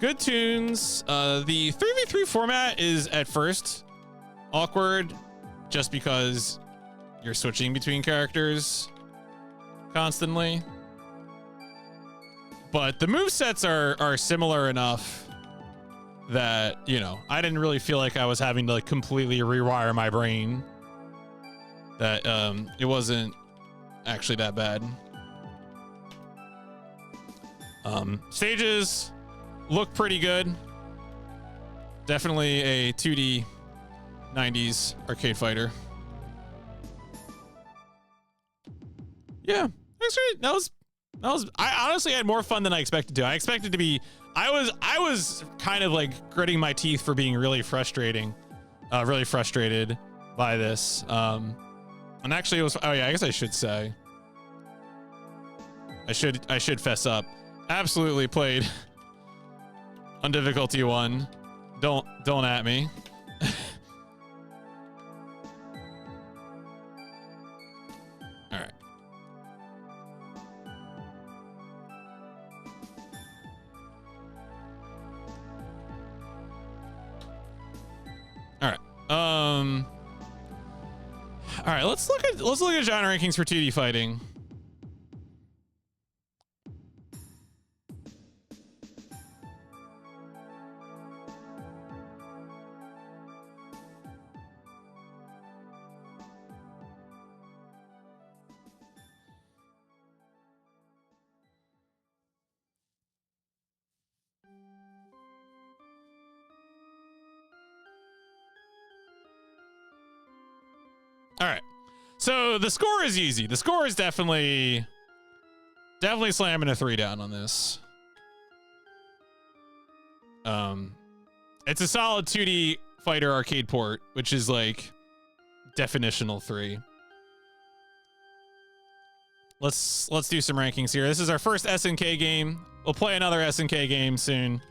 Good tunes. The 3v3 format is at first awkward just because you're switching between characters constantly. But the movesets are similar enough that, I didn't really feel like I was having to completely rewire my brain. That it wasn't actually that bad. Stages look pretty good. Definitely a 2D 90s arcade fighter. Yeah, actually, that I honestly had more fun than I expected to. I expected to be, I was kind of like gritting my teeth for being really frustrated by this. And actually it was, oh yeah, I guess I should say, I should fess up. Absolutely played on difficulty 1. Don't at me. All right. All right. All right, let's look at genre rankings for 2D fighting. All right. So the score is easy. The score is definitely slamming a 3 down on this. It's a solid 2D fighter arcade port, which is like definitional 3. Let's do some rankings here. This is our first SNK game. We'll play another SNK game soon.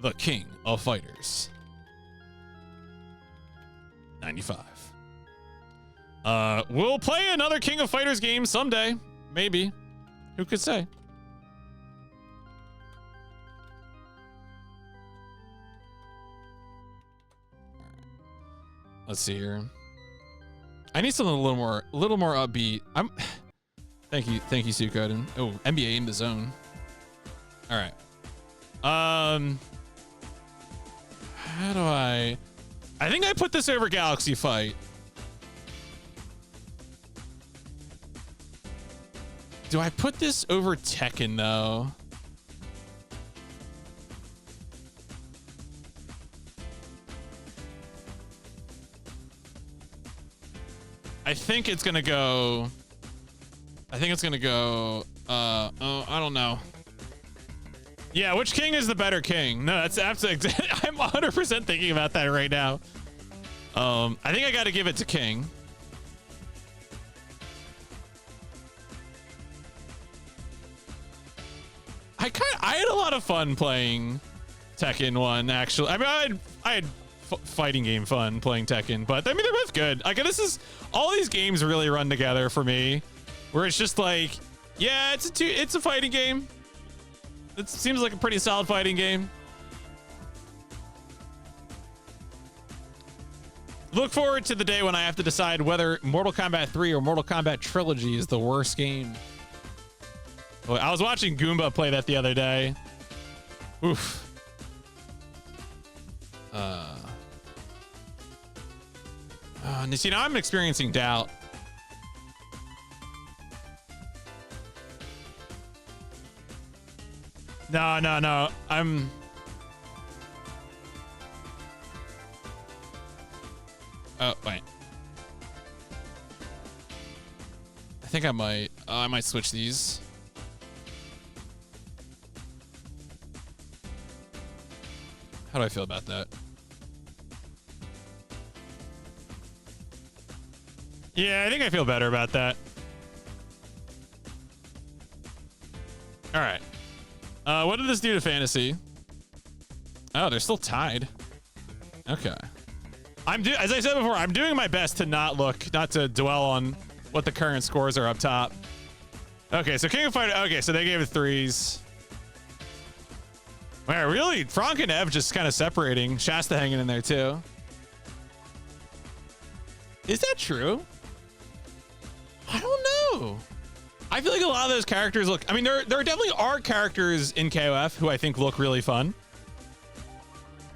The King of Fighters. 95. We'll play another King of Fighters game someday. Maybe. Who could say? Let's see here. I need something a little more upbeat. Thank you, Suikoden. Oh, NBA in the zone. All right. How do I think I put this over Galaxy Fight. Do I put this over Tekken though? I think it's gonna go. I don't know. Yeah, which king is the better king? No, that's absolutely. I'm 100% thinking about that right now. I think I got to give it to King. I had a lot of fun playing Tekken 1. Actually, I mean, I had fighting game fun playing Tekken, but I mean they're both good. Like all these games really run together for me, where it's just like, yeah, it's a fighting game. It seems like a pretty solid fighting game. Look forward to the day when I have to decide whether Mortal Kombat 3 or Mortal Kombat Trilogy is the worst game. I was watching Goomba play that the other day. Oof. See, now I'm experiencing doubt. No. Oh, wait. I think I might switch these. How do I feel about that? Yeah, I think I feel better about that. All right. What did this do to fantasy? Oh, they're still tied. Okay. As I said before, I'm doing my best to not to dwell on what the current scores are up top. Okay, so King of Fighters. Okay, so they gave it 3s. Man, really? Frank and Ev just kind of separating. Shasta hanging in there too. Is that true? I don't know. I feel like a lot of those characters look. I mean, there definitely are characters in KOF who I think look really fun.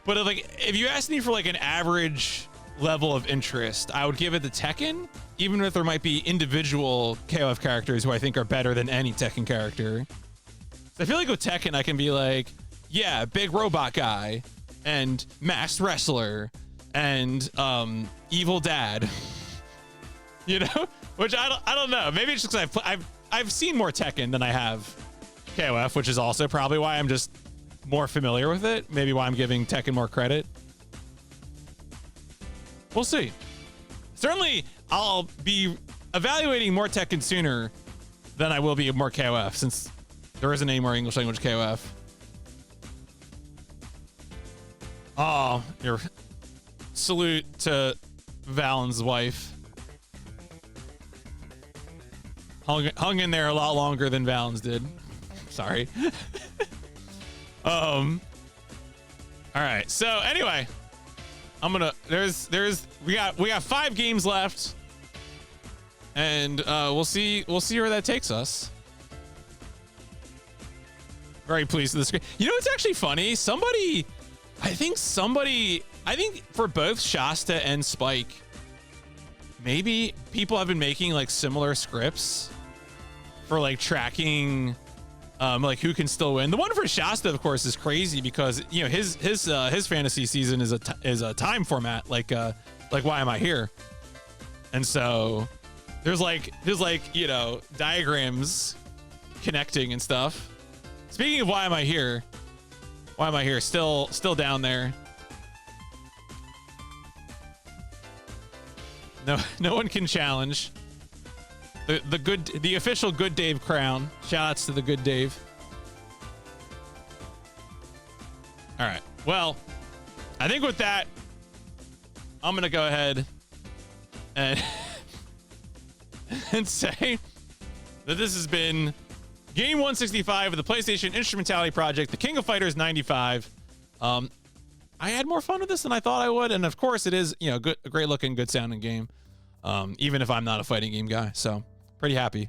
But if you asked me for like an average level of interest, I would give it to Tekken, even if there might be individual KOF characters who I think are better than any Tekken character. So I feel like with Tekken, I can be like, yeah, big robot guy, and masked wrestler, and evil dad. You know, which I don't know. Maybe it's just because I've seen more Tekken than I have KOF, which is also probably why I'm just more familiar with it. Maybe why I'm giving Tekken more credit. We'll see. Certainly, I'll be evaluating more Tekken sooner than I will be more KOF, since there isn't any more English language KOF. Oh, your salute to Valen's wife. Hung in there a lot longer than Valen's did. Sorry. All right. So anyway, I'm gonna. We got 5 games left, and we'll see where that takes us. Very pleased with the screen. You know, it's actually funny. I think for both Shasta and Spike, maybe people have been making like similar scripts for like tracking like who can still win. The one for Shasta, of course, is crazy because, you know, his fantasy season is a time format like Why Am I Here? And so there's like, you know, diagrams connecting and stuff. Speaking of Why Am I Here? Why Am I Here? Still down there. No one can challenge the official Good Dave crown. Shoutouts to the Good Dave. All right. Well, I think with that, I'm gonna go ahead and and say that this has been Game 165 of the PlayStation Instrumentality Project, the King of Fighters 95. I had more fun with this than I thought I would, and of course, it is, you know, a great looking, good sounding game. Even if I'm not a fighting game guy, so pretty happy.